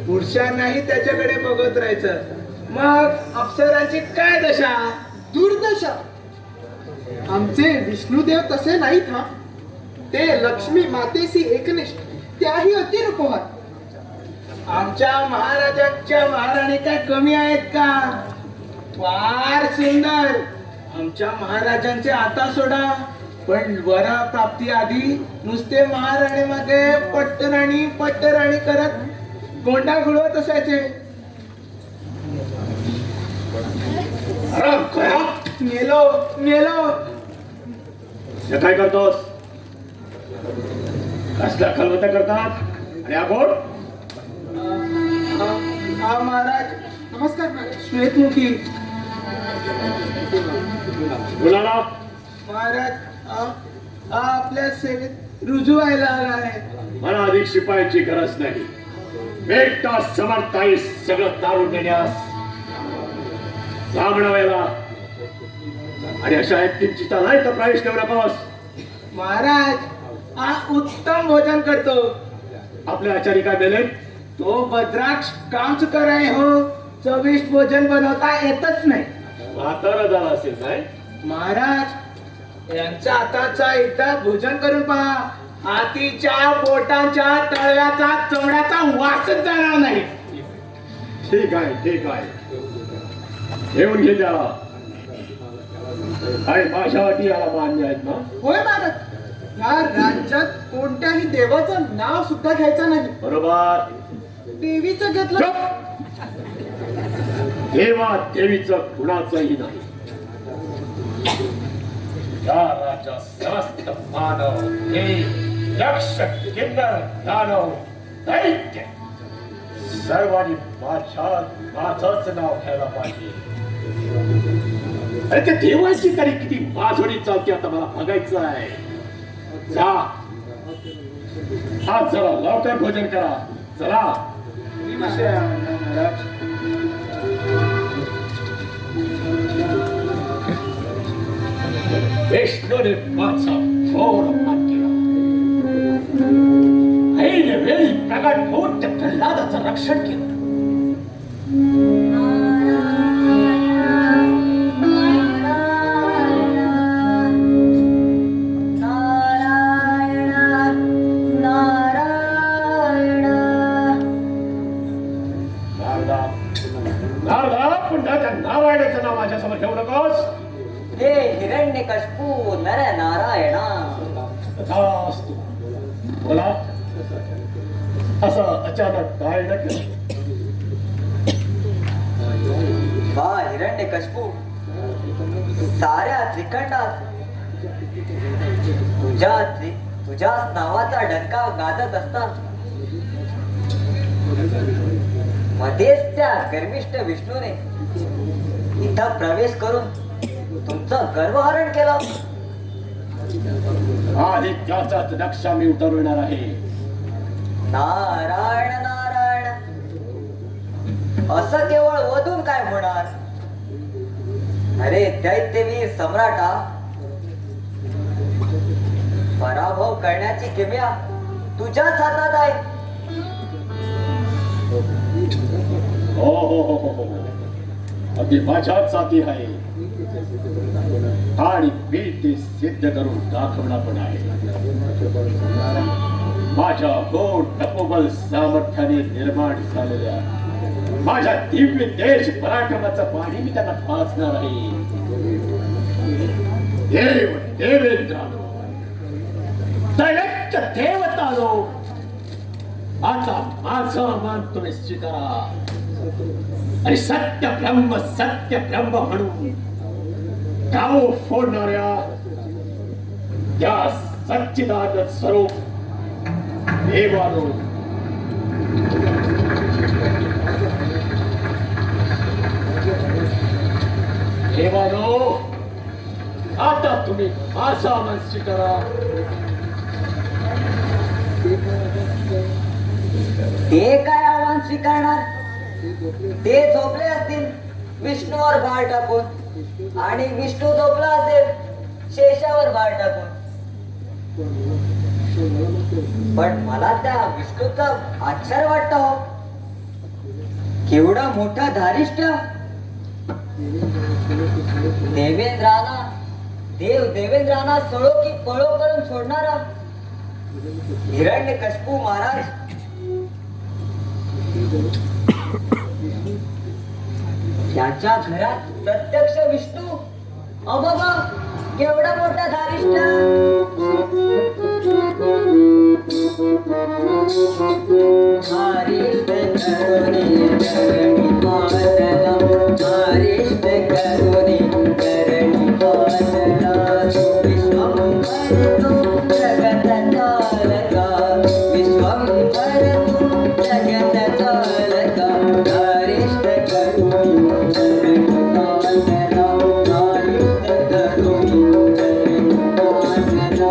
पुरुषांनाही त्याच्याकडे बघत राहायचं. मग अप्सरांची काय दशा? दुर्दशा. आमचे विष्णुदेव तसे नाहीत हा. ते लक्ष्मी मातेशी एकनिष्ठ, त्याही अतिरूपवान. आमच्या महाराजांच्या महाराणी काय कमी आहेत का? फार सुंदर. आमच्या महाराजांचे आता सोडा, पण वरा प्राप्ती आधी नुसते महाराणी मागे पट्टराणी पट्टराणी करत गोंडा घुळवत असायचे. मेलो मेलो. हे काय करतोस? कसला खलवत करतात? आणि आपण हा महाराज. नमस्कार महाराज. श्वेतमुखी बोला. महाराज, हा आपल्या सेवेत रुजू व्हायला आला आहे. मला अधिक शिपायांची गरज नाही. एकटा समर्थ आहे सगळं तारून देण्यास. वेळेला आणि अशा व्यक्तींची नाही तर प्राईस ठेवू नकोस. महाराज, हा उत्तम भोजन करतो. आपले आचारी काय मेले? तो भद्राक्ष कामच कराय हो, चविष्ट भोजन बनवता येतच नाही. म्हातारा झाला असेल काय? महाराज यांच्या हाताचा एकदा भोजन करून पहा, हातीच्या बोटांच्या तळव्याचा चमड्याचा वासच जाणार नाही. ठीक आहे, ठीक आहे, घेऊन घे त्याला. आणि माझ्या अटी याला मान्य आहेत ना? होय महाराज, या राज्यात कोणत्याही देवाचं नाव सुद्धा घ्यायचं नाही. बरोबर. देवीचं घेतलं. चुप! देवा देवीचं कुणाचंही नाही. या राजा समस्त मानव हे यक्ष किन्नर दानव दैत्य सर्वांनी माझंच नाव घ्यायला पाहिजे. अरे ते देवाची तरी किती माधुरी चालते आता मला बघायचं आहे. जा आज जरा लवकर भोजन करा. चला. महाराज विष्णूने माझा घोर अपमान केला. आईने वेळी प्रगट होऊन त्या प्रल्हादाचं रक्षण केलं. नारायणाचं नाव माझ्या समोर ठेवू नकोस. हे हिरण्यकश्यपू नर नारायणा. तथास्तु. बोला, असं अचानक काय न केलं? बा हिरण्यकश्यपू, साऱ्या त्रिखंडात तुझ्याच नावाचा डंका गाजत असता मध्येच त्या गर्विष्ठ विष्णूने इथं प्रवेश करून तुमचं गर्वहरण केलं. आणि त्याचाच नक्षा मी उतरविणार आहे. नारायण नारायण, असं केवळ वधून काय होणार? अरे दैत्यवीर सम्राटा, पराभव करण्याची किमया तुझ्याच हातात आहे. हो हो हो हो हो, अगदी माझ्याच साथी आहे. आणि मी ते सिद्ध करून दाखवणार पण आहे. माझ्या गोड तपोबल सामर्थ्याने निर्माण झालेल्या माझ्या दिव्य देश पराक्रमाचं पाणी मी त्यांना पाजणार आहे. देव देवेंद्रानो, दैत्य देवतानो, आता माझा मान तुम्ही स्वीकारा आणि सत्य ब्रह्म म्हणून गाव फोडणाऱ्या त्या सच्चिदानंद स्वरूप देवानो, देवानो, आता तुम्ही माझा मान स्वीकारा. ते काय आव्हान स्वीकारणार? ते झोपले असतील विष्णूवर भार टाकून, आणि विष्णू झोपला असेल शेषावर भार टाकून. पण मला त्या विष्णूचा आश्चर्य वाटत हो. केवढा मोठा धारिष्ट देवेंद्रांना सळो की पळो करून सोडणारा हिरण्यकश्यपू महाराज. त्याच्या घरात प्रत्यक्ष विष्णू. अबाबा, केवढा मोठा धारिष्ट. धारिष्ट करुणी करणी वासला, धारिष्ट करुणी करणी वासला, विश्वंभर तू जगत चालका, विश्वंभर तू जगत चालका, धारिष्ट करुणी करणी वासला, धारिष्ट करुणी करणी वासला.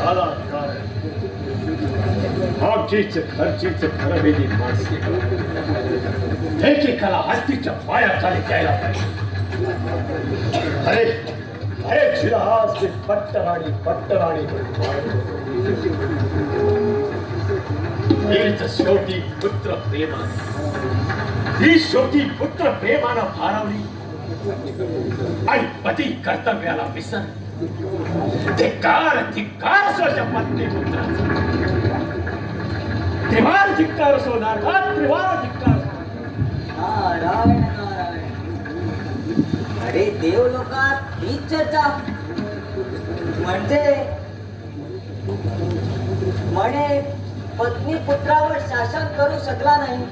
बलात्कार आमचीच घरचीच खरं वेगळी माणसे एकेकाला हत्तीच्या पायाखाली द्यायला पाहिजे. अरे अरे चिराज ते पट्टराणी हीच शेवटी पुत्र प्रेमानं ही शेवटी पुत्र प्रेमानं भारावली आणि पती कर्तव्याला विसर धिक्कार असो पत्नी पुत्राचा त्रिवार धिक्कार असो नारदात त्रिवार धिक्कार. नारायण नारायण. अरे देव लोकात हीच चर्चा म्हणे पत्नी पुत्रावर शासन करू शकला नाही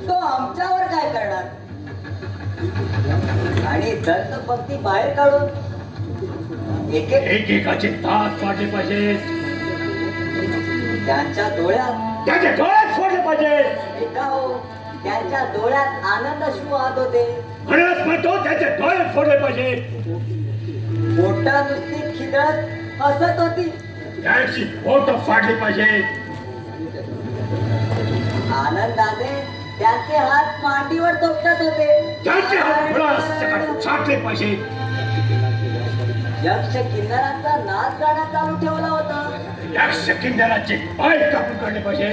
तो आमच्यावर काय करणार. आणि दत्त भक्ती बाहेर काढून एकेकाचे दात फाटले पाहिजे त्यांच्या डोळ्यात त्याचे डोळ्यात फोडले पाहिजे एका हो त्यांच्या डोळ्यात आनंद अश्रू वाहत होते. म्हणूनच म्हणतो त्याचे डोळ्यात फोडले पाहिजे. पोटा नुसती खिदळत हसत होती. त्यांची बोट फाडली पाहिजे. आनंदाने त्यांचे हात मांडीवर तोपटत होते. त्यांचे हात फुलासकट छाटले पाहिजे. यक्ष किन्नरांचा नाच गाणं चालू ठेवला होता. यक्ष किन्नराचे पाय कापून काढले पाहिजे.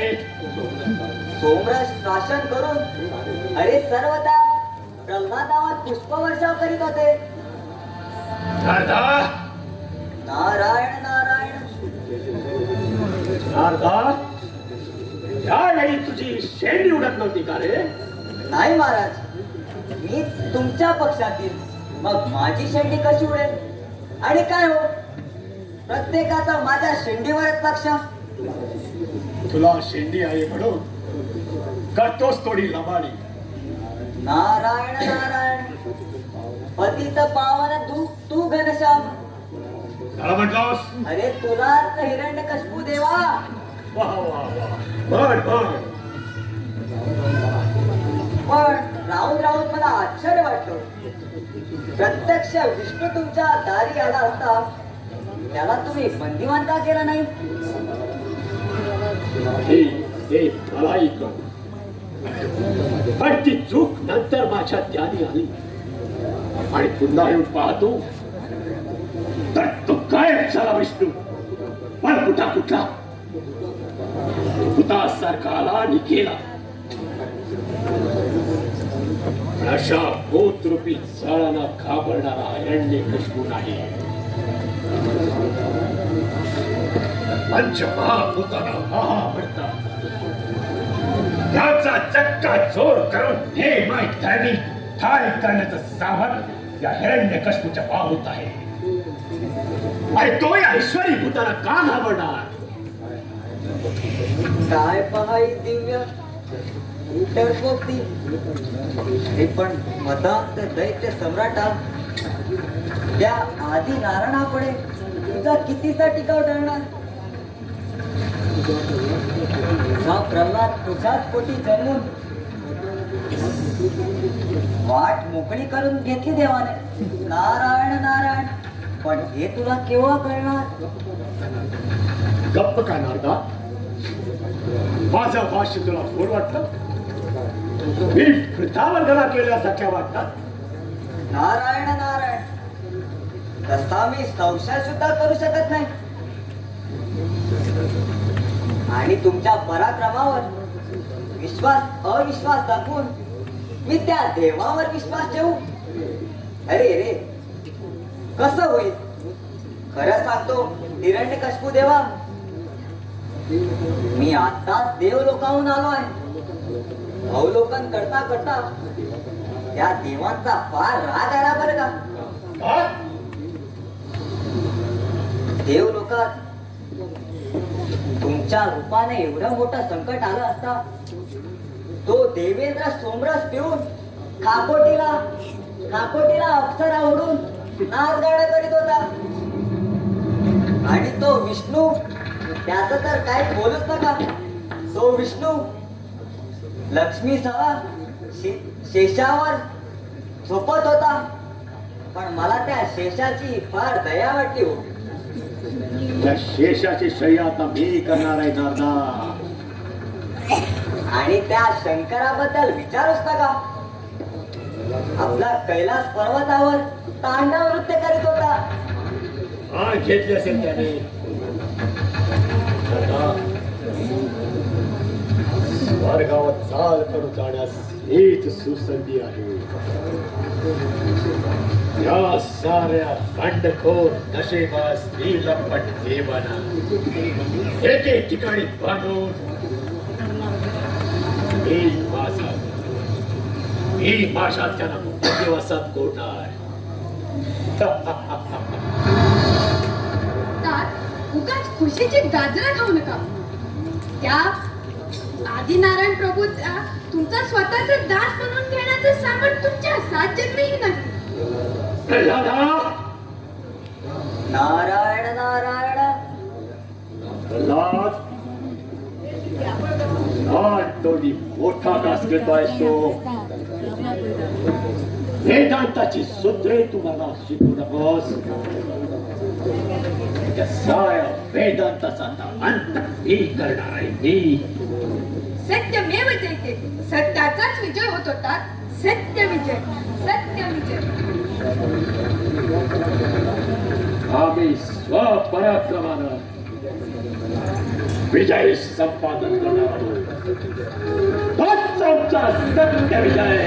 सोमरस शासन करून अरे सर्वदा प्रल्हादावर पुष्पवर्षाव करीत होते. नारदा नारायण नारायण. नारदा यावेळी तुझी शेंडी उडत नव्हती का रे? नाही महाराज, मी तुमच्या पक्षातील, मग माझी शेंडी कशी उडेल? आणि काय हो, प्रत्येकाचा माझ्या शेंडीवरच लक्ष. तुला शेंडी आहे म्हणून करतोस थोडी लबाडी. नारायण नारायण. पतित पावन तू घनश्याम. त्याला म्हटलंस अरे तुलाच हिरण्यकश्यपू देवा. वा वा वा म्हण म्हण. पण राहून राहून मला आश्चर्य वाटतो. प्रत्यक्ष विष्णू तुमच्या दारी आला असता त्याला तुम्ही बंदिवान का केला नाही? हे मलाही कळलं. पण ती चूक नंतर माझ्या ध्यानी आली आणि पुन्हा येऊन पाहतो तर तो गायब झाला विष्णू. पण कुठला भूतासारखा आला आणि गेला. अशा भूतरूपी जाळाला घाबरणारा हिरण्यकश्यपू नाही. पंचमहाभूतांना महामृता त्याचा चक्का जोर करून हे धरणी ठार करण्याचं सामर्थ या हिरण्यकश्यपूच्या बाहुत आहे. आणि तो या ईश्वरी भूताला का घाबरणार? काय पहाई दिव्य डरपोकती. हे पण मदांत दैत्य सम्राटा त्या आदी नारायणापुढे तुझा कितीचा टिकाव ठरणार? हा प्रल्हाद तुझ्याच पोटी जन्मून वाट मोकळी करून घेतली देवाने. नारायण नारायण. पण हे तुला केव्हा कळणार? गप्प का नारदा? माझं भाष्य तुला गोड वाटलं? मी वृद्धावर्गना केल्यासारख्या वाटतात? नारायण नारायण. तसा मी संशय सुद्धा करू शकत नाही. आणि तुमच्या पराक्रमावर विश्वास अविश्वास दाखवून मी त्या देवावर विश्वास ठेवू? अरे रे, कसं होईल? खरं सांगतो हिरण्यकश्यपू देवा, मी आताच देवलोकाहून आलो आहे. अवलोकन करता करता त्या देवांचा फार राग आला बरं का. देवलोकात तुमच्या रूपाने एवढं मोठं संकट आलं असता तो देवेंद्र सोमरस पिऊन खाकोटीला अप्सरा ओढून नाचगाणं करीत होता. आणि तो विष्णू, त्याचं तर काही बोलूच नका. तो विष्णू लक्ष्मीसह शेषावर झोपत होता. पण मला त्या शेषाची फार दया वाटली हो. त्या शेषाची शय्या आता मी करणार आहे नारदा. आणि त्या शंकराबद्दल विचारूच नका. आपला कैलास पर्वतावर तांडव नृत्य करीत होता. हा घेतले असेल त्याने. नारदा, स्वर्गावर चाल करून जाण्यास हीच सुसंधी आहे. या साऱ्या बंडखोर नशेबास नीलपट देवाना एके ठिकाणी बांधून ही भाषा त्यांना दिवसात कोरणार. तात उगाच खुशीची गाजरा खाऊ नका. त्या आदिनारायण प्रभूचा तुमचा स्वतःचा दास म्हणून घेण्याचं सामर्थ्य तुमच्या 7 जन्मीही नाही. नारायण नारायण. तोडी मोठा कास घेतोय तो. वेदांताची सूत्रे तुम्हाला शिकू नकोस. त्या साऱ्या वेदांताचा अंत मी करणार आहे मी. सत्यमेव जयते. सत्याचाच विजय होत होता. सत्य विजय. सत्य विजय. आम्ही स्वपराक्रमानं विजय संपादन करणार आहोत. तोच आमचा सत्य विजय.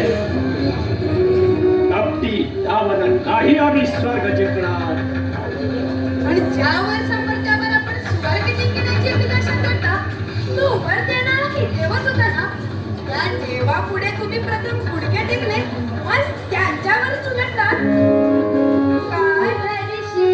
कपटी त्यावर नाही आम्ही स्वर्ग जिंकणार. आणि ज्यावर समर्थावर आपण स्वर्ग जिंकण्याची अभिलाषा करता तो वर देणारा की देवच होता ना. त्या देवापुढे तुम्ही प्रथम गुडघे टेकले मग त्यांच्यावर उलटला. काय हरीशी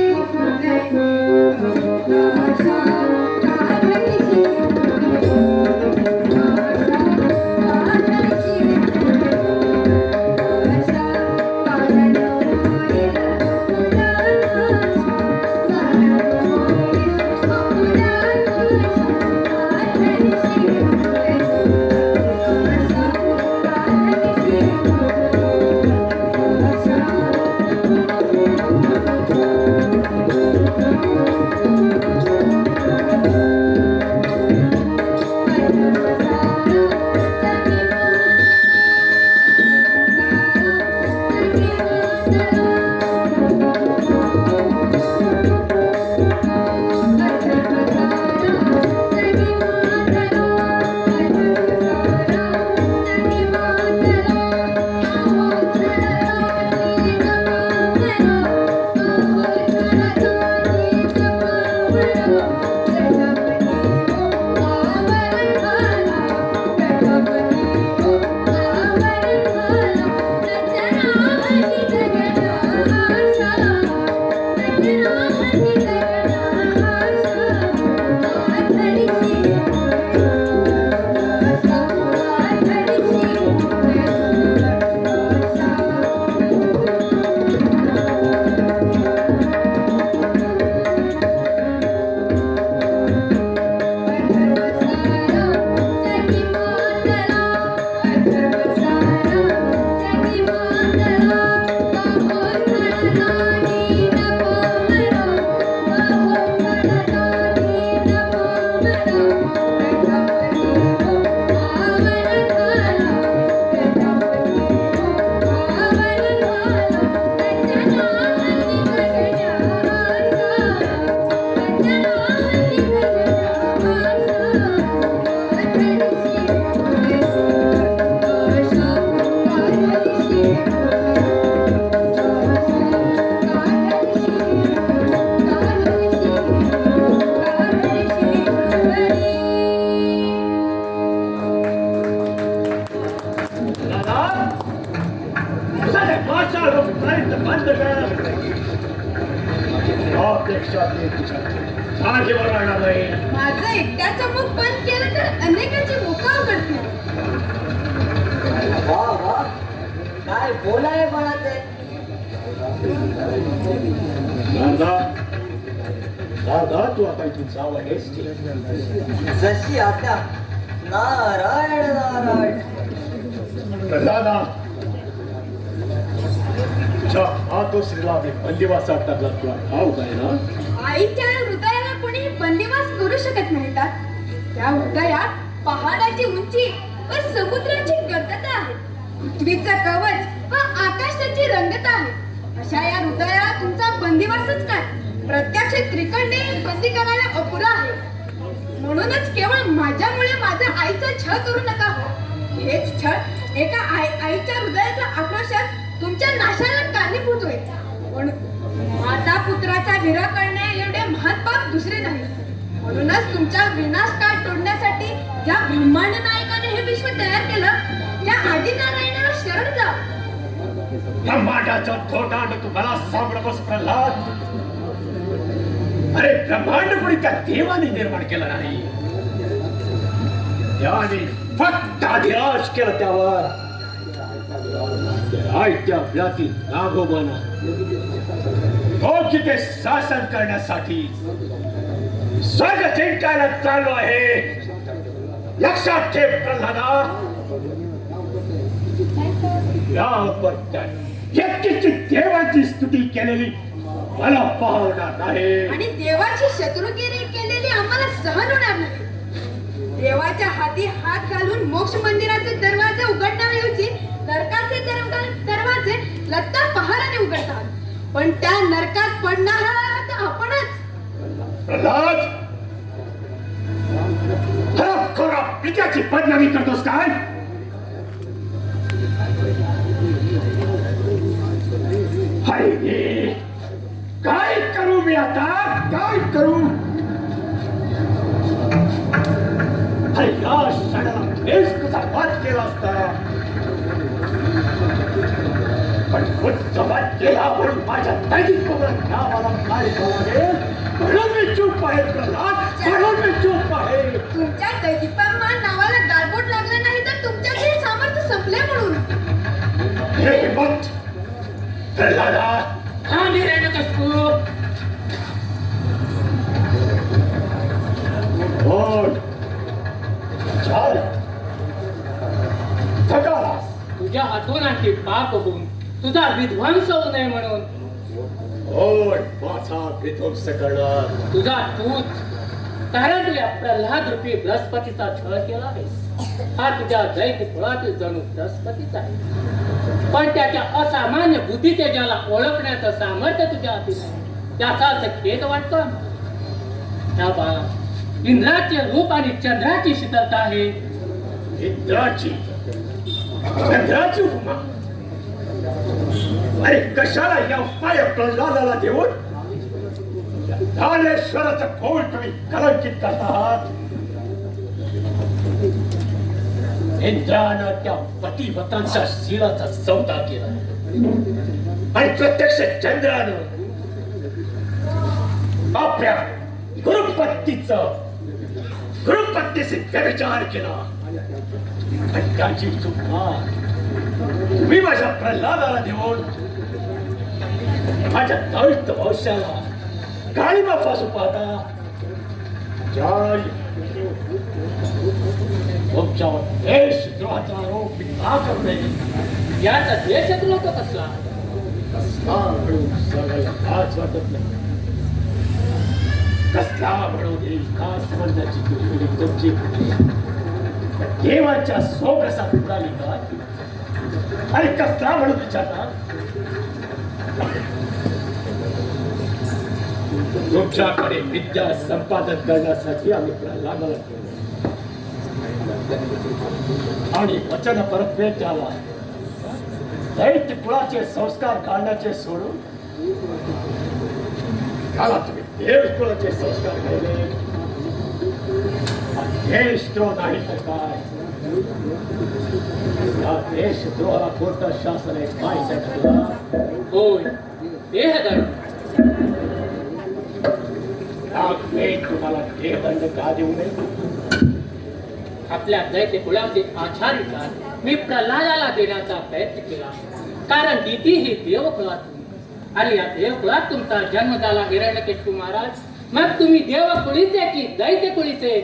माझं एकट्याचं मुख बंद केलं तर अनेकांची मुखं उघडतील. वा वा काय बोलाय बाळाचे. दादा तू आता इथून जाव आहेस. जशी आज्ञा. नारायण नारायण. दादा तुझ्या मातोश्रीला मी बंदिवासात टाकला तुला ठाऊक आहे ना. आईच्या हृदयाला कोणी हृदयात मिळतात त्या हृदयात पहाडाची उंची व समुद्राची गर्दता आहे, पृथ्वीचं कवच व आकाशाची रंगता आहे. अशा या हृदयात तुमचा बंदिवासच काय, प्रत्यक्ष त्रिकंडे बंदी करायला अपुरा आहे. म्हणूनच केवळ माझ्यामुळे माझ्या आईचा छळ करू नका. हेच छळ एका आईच्या हृदयाच्या आक्रोशात तुमच्या नाशाला कारणीभूत होईल. पण माता पुत्राचा विरह करणे एवढे महान पाप दुसरे नाही. म्हणूनच तुमचा विनाश काळ तोडण्यासाठी ज्या ब्रह्मांड नायकाने हे विश्व तयार केलं त्या आदिनारायणाला शरण जा. ब्रह्मांडाचं थोटांड तुम्हाला सापडत बस प्रल्हाद. अरे ब्रह्मांड कोणी त्या देवाने निर्माण केलं नाही, त्याने फक्त अधिराज केलं त्यावर. आयत्या व्यातील नागोबाना तो तिथे शासन करण्यासाठी स्वर्ग जिंकायला चाललो आहे. लक्षात ठेव प्रल्हादा. याबद्दल देवाची स्तुती केलेली मला पाहणार नाही आणि देवाची शत्रुगिरी केलेली आम्हाला सहन होणार नाही. देवाच्या हाती हात घालून मोक्ष मंदिराचे दरवाजे उघडण्याऐवजी नरकाचे दरवाजे लत्ता पहाराने उघडतात. पण त्या नरकात पडणार आहात आपणच. प्रल्हाद, खरा पित्याची बदनामी करतोस काय? हाय, काय करू मी आता, काय करू? अरे या शाळेला हेच तुझा वाद केला असता, पण खुद्द वाद केला म्हणून माझ्या नैतिक नावाला काय लागेल म्हणून मी चूप आहे प्रल्हाद, म्हणून मी चूप आहे. तुमच्या दैदिप्यमान नावाला गालबोट लागलं नाही तर तुमच्याचे सामर्थ्य संपले म्हणून. हे हिम्मत प्रल्हादा. हा हिरण्यकश्यपू, ओढ चाल थकाला. तुझ्या हातून आणखी पाप होऊन तुझा विध्वंस होऊ नये म्हणून ओढ माझा विध्वंस करणार. तुझा तूच कारण तू या प्रल्हाद रूपी बृहस्पतीचा छळ केला आहेस. हा तुझ्या दैत्य कुळातील जणू बृहस्पतीच आहे, पण त्याच्या असामान्य बुद्धी तेजाला ओळखण्याचं सामर्थ्य तुझ्या हाती नाही. त्याचाच खेद वाटतो त्या बाळा. इंद्राचे रूप आणि चंद्राची शीतलता आहे. इंद्राची चंद्राची उपमा. अरे कशाला या उपाय प्रल्हादाला देऊन धानेश्वराचं खोल तुम्ही कलंकित करत आहात. इंद्रानं त्या पतिव्रतांच्या शिलाचा सौदा केला आणि प्रत्यक्ष चंद्रानं आपल्या गुरुपत्नीचे व्यभिचार केला. आणि त्याची चुका तुम्ही माझ्या प्रल्हादाला देऊन माझ्या दलित वंशाला गाळीबापासून पाहता. तुमच्यावर देशद्रोहाचा आरोप मी का करू नये? याचा देशच लोक कसला काच वाटत नाही. कसला म्हणून ही काच म्हणण्याची तुमची देवाच्या सोबसात उडाली का? आणि कसला म्हणून विचारता? तुमच्याकडे विद्या संपादन करण्यासाठी आम्ही प्रल्हादाला आणि वचन परतवे त्याला दैत्य कुळाचे संस्कार काढण्याचे सोडून त्याला तुम्ही देव कुळाचे संस्कार केले. देशद्रोह नाही तर काय? या देशद्रोहाला कोणतं शासन आहे काय सांगितलं? होय देहदंड. तुम्हाला देहदंड का देऊ नये? आपल्या दैत्य कुळाचे आचार्य मी प्रल्हादाला देण्याचा प्रयत्न केला, कारण दिती ही देवकुळातून आणि या देवकुळात तुमचा जन्म झाला हिरण्यकश्यपू महाराज. मग तुम्ही देवकुळीचे की दैत्य कुळीचे?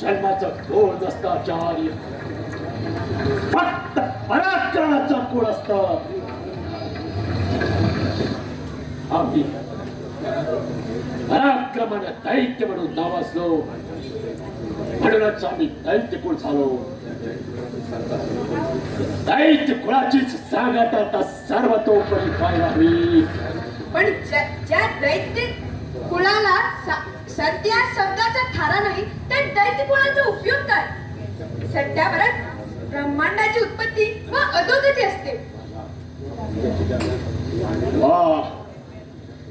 जन्माचा गोड नसता आचार्य, फक्त पराक्रमाचा कुळ असतं. आम्ही पराक्रम पराक्रमानं दैत्य म्हणून नावाजलो, म्हणूनच आम्ही दैत्य कुळ झालो. दैत्य कुळाचीच सांगत आता सर्वतोपरी व्हायला हवी. पण ज्या दैत्य कुळाला सध्या शब्दाचा थारा नाही त्या दैत्य कुळाचा उपयोग काय? सध्या परत ब्रह्मांडाची उत्पत्ती व अधोगती असते. वा,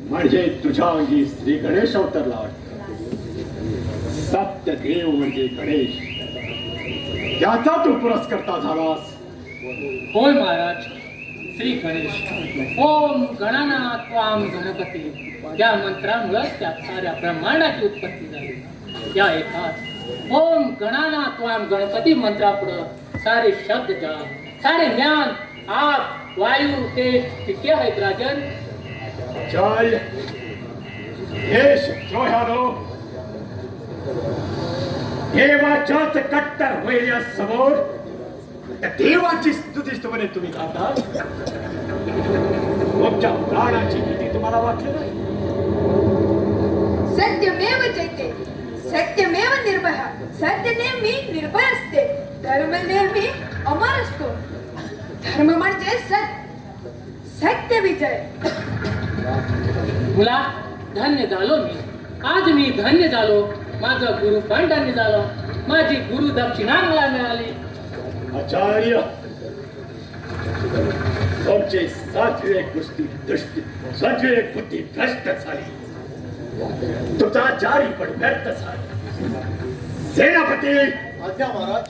म्हणजे तुझ्या अंगी श्री गणेश अवतरला वाटतं. सत्य देव म्हणजे गणेश, त्याचा तू पुरस्कर्ता झालास. होय महाराज, श्री गणेश. ओम गणानाथ त्वाम गणपती या मंत्रामुळेच त्या साऱ्या ब्रह्मांडाची उत्पत्ती झाली. या एकाच ओम गणानाथ त्वाम गणपती मंत्रापुढं सारे शब्द जाप, सारे ज्ञान, आप, वायू, तेज किती आहेत राजन? जय हे शत्रोह्यानो, देवाच्याच कट्टर होईल समोर त्या देवाची स्तुतीस्तुती तुम्ही गाता. तुमच्या प्राणाची भीती तुम्हाला वाटली नाही? सत्यमेव जयते, सत्यमेव निर्भय. सत्य नेहमी निर्भय असते, धर्म नेहमी अमर असतो. धर्म म्हणजे सत्य विजय. मुला, धन्य झालो मी. आज मी धन्य झालो. माझा गुरु पण धन्य झालो. माझी गुरु दक्षिणा मला मिळाली. आचार्य, तुमचे सातवे बुद्धी भ्रष्ट झाली. तुमचा आचारी पण व्यर्थ झाला. सेनापती, आज्ञा महाराज.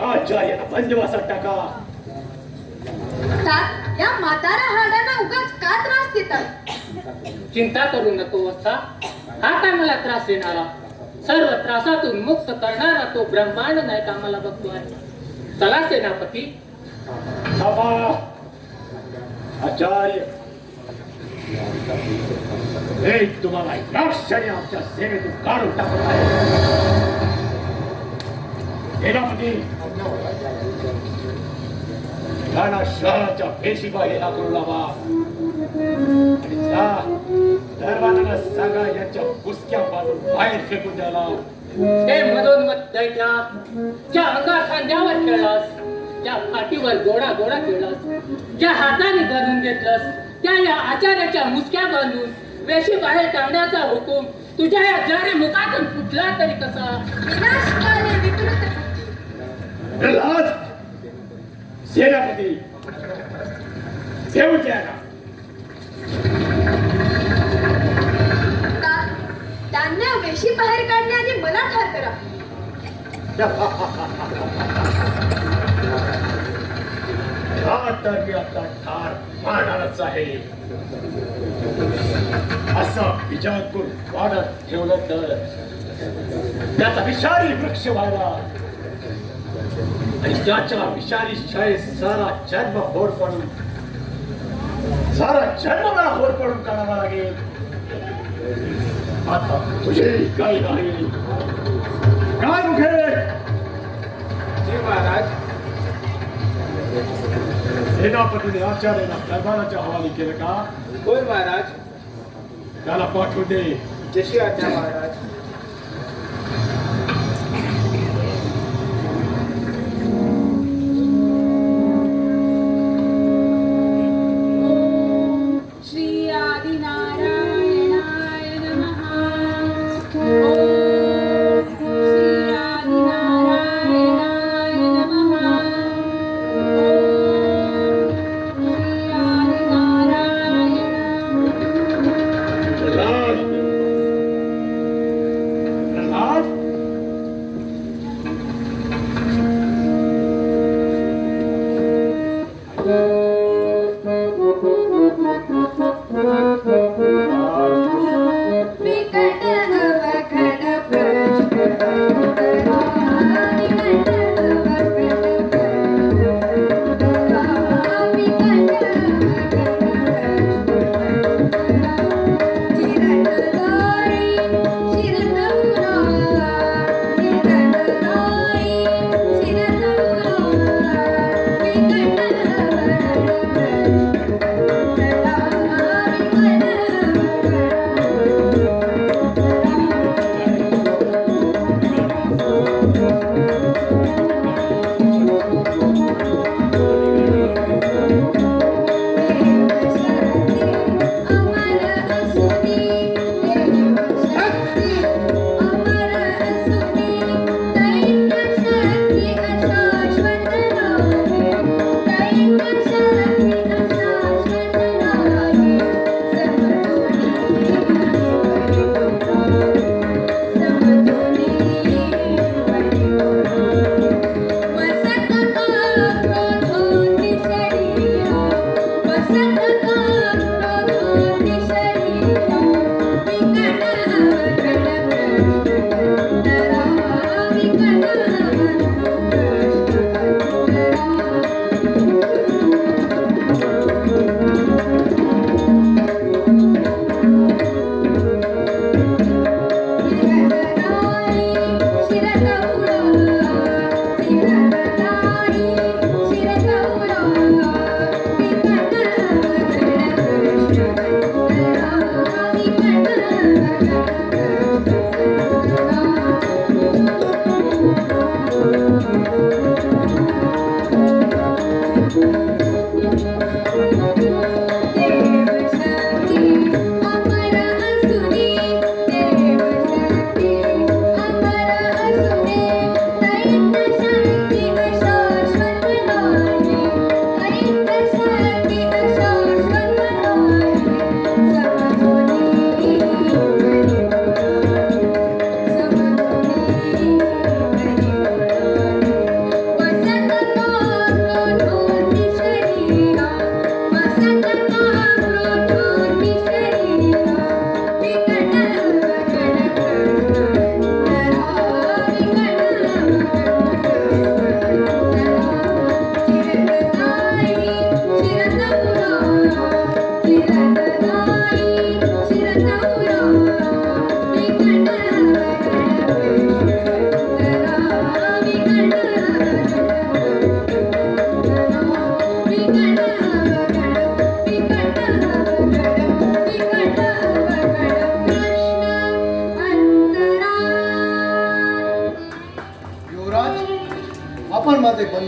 आचार्याला बंदिवासात टाका. या म्हातारा हाडांना उगाच का त्रास देतात? चिंता करू नको वत्सा. हा काय मला त्रास देणारा? सर्व त्रासातून मुक्त करणारा तो ब्रह्मांड नाही का मला बघतोय. चला सेनापती. आचार्य, हे तुम्हाला या क्षणी आमच्या सेवेतून काढून टाकत आहे. सेनापती, राणा शहराच्या पेशीबाहेर करू लावा आणि जा दरबाराला सांगा याच्या कुस्क्या बाजून बाहेर फेकून द्यायला. ते मधोन्मत दैत्या, ज्या अंगा खांद्यावर खेळलास, ज्या पाठीवर गोडा गोडा खेळलास, ज्या हाताने धरून घेतलंस, त्या या आचार्याच्या मुसक्या बांधून वेशी बाहेर टांगण्याचा हुकूम तुझ्या या जारे मुखातून फुटला तरी कसा? विनाशकाले विकृत प्रल्हाद, सेनापती, येऊ द्या ना. त्यांना वेशी बाहेर काढण्याआधी मला ठार करा. तर मी आता ठार मारणारच आहे. असं विचारपूर वाढत ठेवलं तर त्याचा विषारी वृक्ष व्हायला आणि त्याच्या विषारी छाये सारा जन्म होर पडून मला होर पडून काढावा लागेल. आता तुझे काही नाही. काय मुखे? जी महाराज. सेनापतीने आचार्याला दरबाराच्या हवाली केलं का? होय महाराज. त्याला पाठवू दे. जशी आज्ञा महाराज. श्री आदिनारायणाय नमः. ओम श्री आदिनारायणाय नमः. ओम श्री आदिनारायण.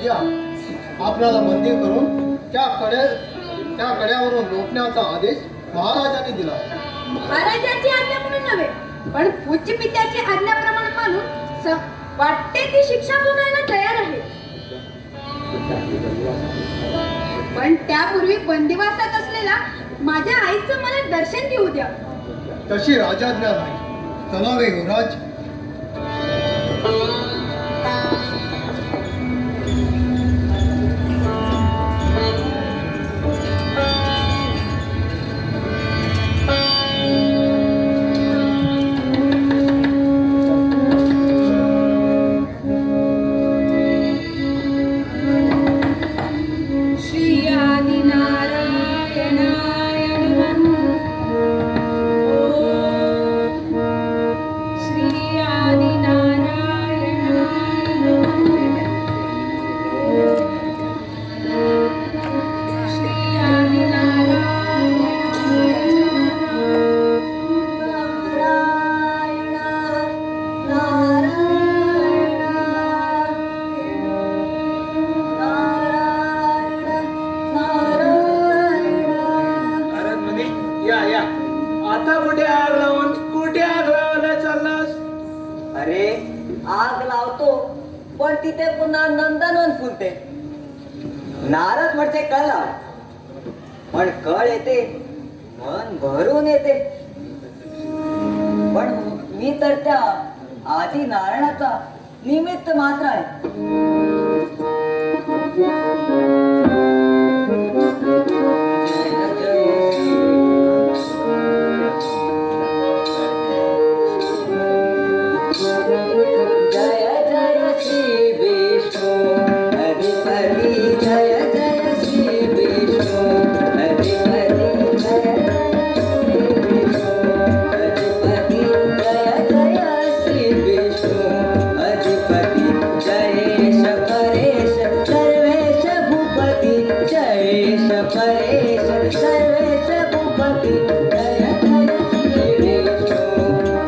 द्या. आपल्याला बंदी करून त्या कड्यावरून लोटण्याचा आदेश महाराजांनी दिला. महाराजांची आज्ञा म्हणून नव्हे, पण उच्च पित्याची आज्ञाप्रमाणे मानून वाटते ती शिक्षा भोगायला तयार आहे. पण त्यापूर्वी बंदिवासात असलेला माझ्या आईचं मला दर्शन घेऊ द्या. तशी राजाज्ञा नाही. चला वे युवराज. श्री आदिनारायणाय नमः. श्री आदिनारायणाय नमः. श्री आदिनारायणाय अरे मुनी, या आता कुठे आग लावून कुठे आग लावायला चाललास? अरे आग लावतो पण तिथे पुन्हा नंदनवन फुलते. नारद म्हणजे कळ लाव, पण कळ येते मन भरून येते. पण मी तर त्या आदी नारायणाचा निमित्त मात्र आहे. जय जय श्री विष्णु अधिपति. जय जय श्री विष्णु अधिपति. जय जय श्री विष्णु अधिपति. जयेश परेश सर्वेश भूपति. जयेश परेश सर्वेश भूपति. जय जय श्री विष्णु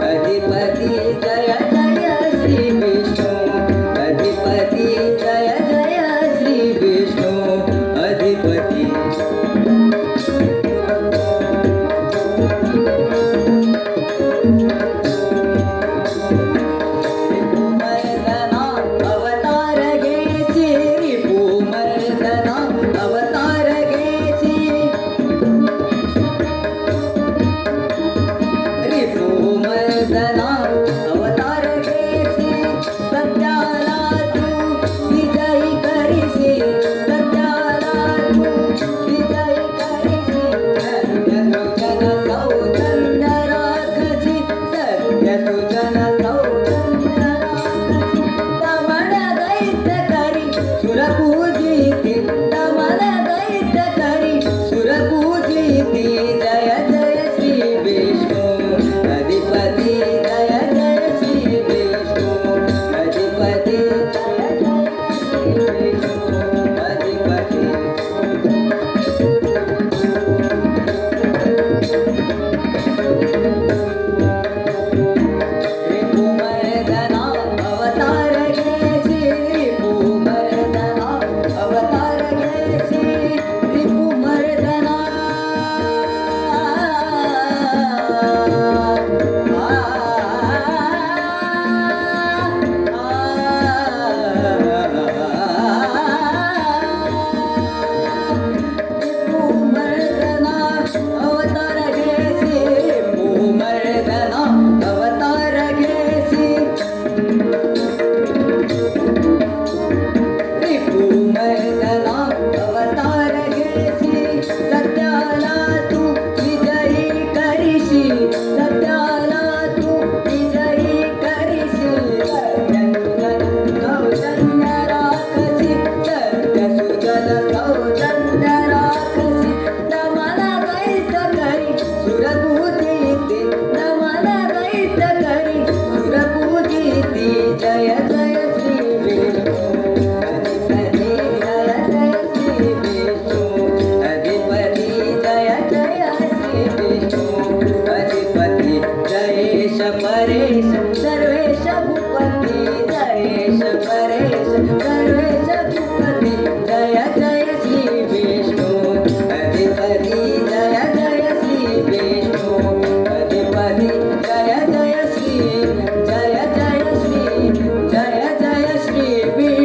अधिपति. जय जय श्री विष्णु अधिपति. जय जय श्री विष्णु अधिपति. रिपुमर्दना अवतार घेसी. रिपुमर्दना अवतार घेसी. देवे